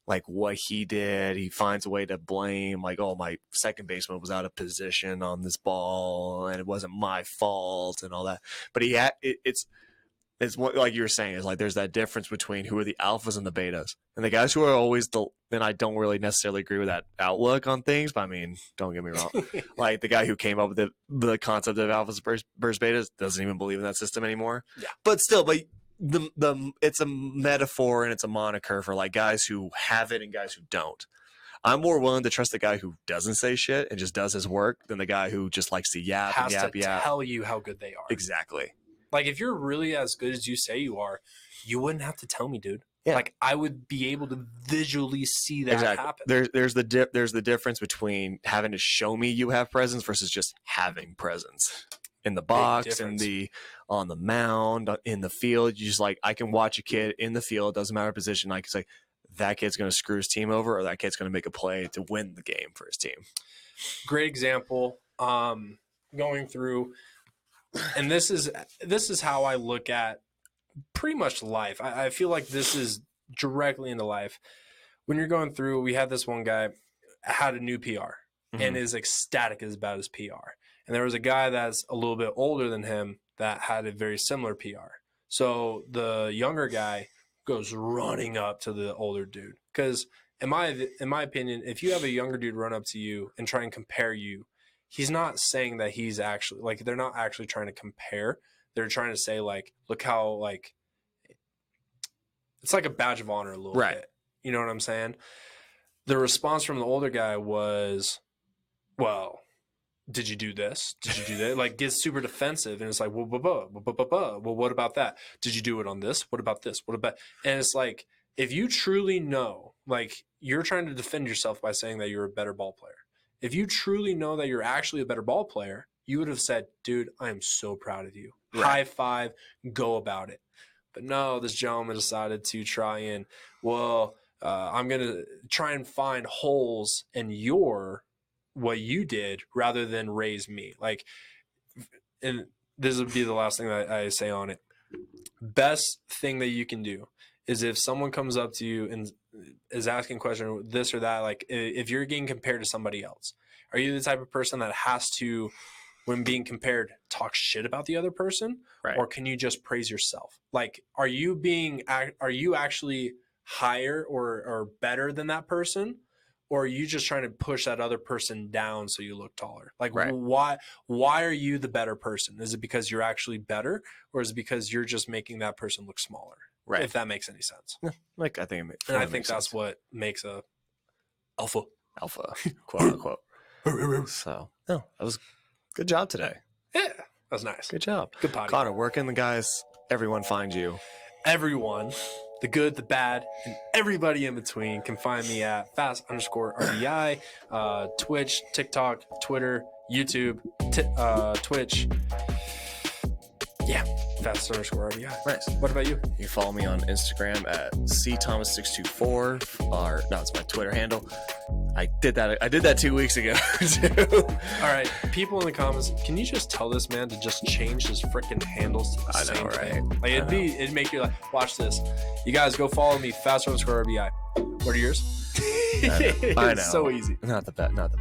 like what he did. He finds a way to blame, like, oh, my second baseman was out of position on this ball, and it wasn't my fault, and all that. But it's what, like you were saying, is like there's that difference between who are the alphas and the betas, and the guys who are always and I don't really necessarily agree with that outlook on things, but I mean, don't get me wrong. Like the guy who came up with the concept of alphas versus betas doesn't even believe in that system anymore. Yeah. But still, the it's a metaphor and it's a moniker for like guys who have it and guys who don't. I'm more willing to trust the guy who doesn't say shit and just does his work than the guy who just likes to yap has and yap. Tell you how good they are. Exactly. Like if you're really as good as you say you are, you wouldn't have to tell me, dude. Yeah. Like I would be able to visually see that happen. There's the difference between having to show me you have presence versus just having presence in the box, on the mound, in the field. You just like, I can watch a kid in the field, doesn't matter position. Like it's like that kid's going to screw his team over, or that kid's going to make a play to win the game for his team. Great example. Going through. And this is how I look at pretty much life. I feel like this is directly into life. When you're going through, we had this one guy had a new PR and is ecstatic about his PR. And there was a guy that's a little bit older than him that had a very similar PR. So the younger guy goes running up to the older dude. Because in my opinion, if you have a younger dude run up to you and try and compare you, he's not saying that he's actually like, they're not actually trying to compare. They're trying to say like, look how like, it's like a badge of honor a little bit. You know what I'm saying? The response from the older guy was, well, did you do this? Did you do that? Like gets super defensive. And it's like, well, what about that? Did you do it on this? What about this? What about, and it's like, if you truly know, like you're trying to defend yourself by saying that you're a better ball player. If you truly know that you're actually a better ball player, you would have said, dude, I am so proud of you. High five, go about it. But no, this gentleman decided to try and, I'm going to try and find holes in what you did rather than raise me. Like, and this would be the last thing that I say on it. Best thing that you can do is if someone comes up to you and is asking a question, this or that, like if you're getting compared to somebody else, are you the type of person that has to, when being compared, talk shit about the other person? Right. Or can you just praise yourself? Like, are you actually higher or better than that person? Or are you just trying to push that other person down so you look taller? Like, Right. why are you the better person? Is it because you're actually better, or is it because you're just making that person look smaller? Right. If that makes any sense. Yeah, like I think That's what makes a alpha, quote unquote. So no, that was good job today. Yeah, that was nice. Good job. Good potty. Connor, where can the guys, everyone find you? Everyone, the good, the bad, and everybody in between can find me at fast_RBI, Twitch, TikTok, Twitter, YouTube, Twitch. Yeah, fast_RBI. Nice. What about you? You can follow me on Instagram at cthomas624, or no, it's my Twitter handle. I did that 2 weeks ago too. All right, people in the comments, can you just tell this man to just change his freaking handles to the I same know, right? thing? Like it'd make you like, watch this. You guys go follow me, fast_RBI. What are yours? I know. So easy. Not the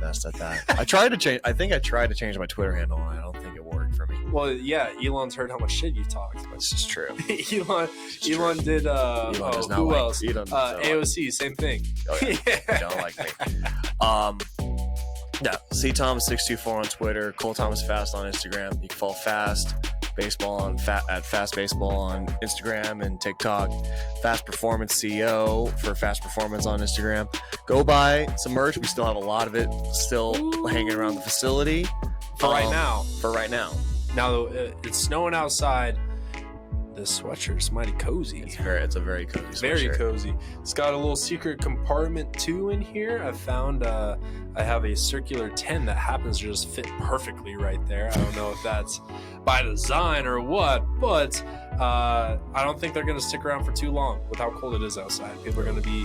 best at that. I tried to change. I think I tried to change my Twitter handle, and I don't think it worked for me. Well, yeah, Elon's heard how much shit you talked. It's just true. Elon did. Elon does not who like, else? AOC, same thing. Oh, yeah. They don't like me. Yeah, cthomas624 on Twitter, Cole Thomas Fast on Instagram. You can follow Fast Baseball at Fast Baseball on Instagram and TikTok. Fast Performance CEO for Fast Performance on Instagram. Go buy some merch. We still have a lot of it still hanging around the facility. For right now. For right now. Now it's snowing outside. This sweatshirt's mighty cozy. It's a very cozy sweatshirt. Very cozy. It's got a little secret compartment too in here. I found I have a circular 10 that happens to just fit perfectly right there. I don't know if that's by design or what, but I don't think they're going to stick around for too long with how cold it is outside. People are going to be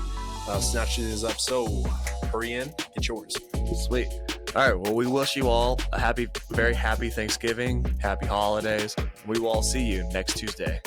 snatching these up, so hurry in, get yours. Sweet. All right, well, we wish you all a very happy Thanksgiving, happy holidays. We will all see you next Tuesday.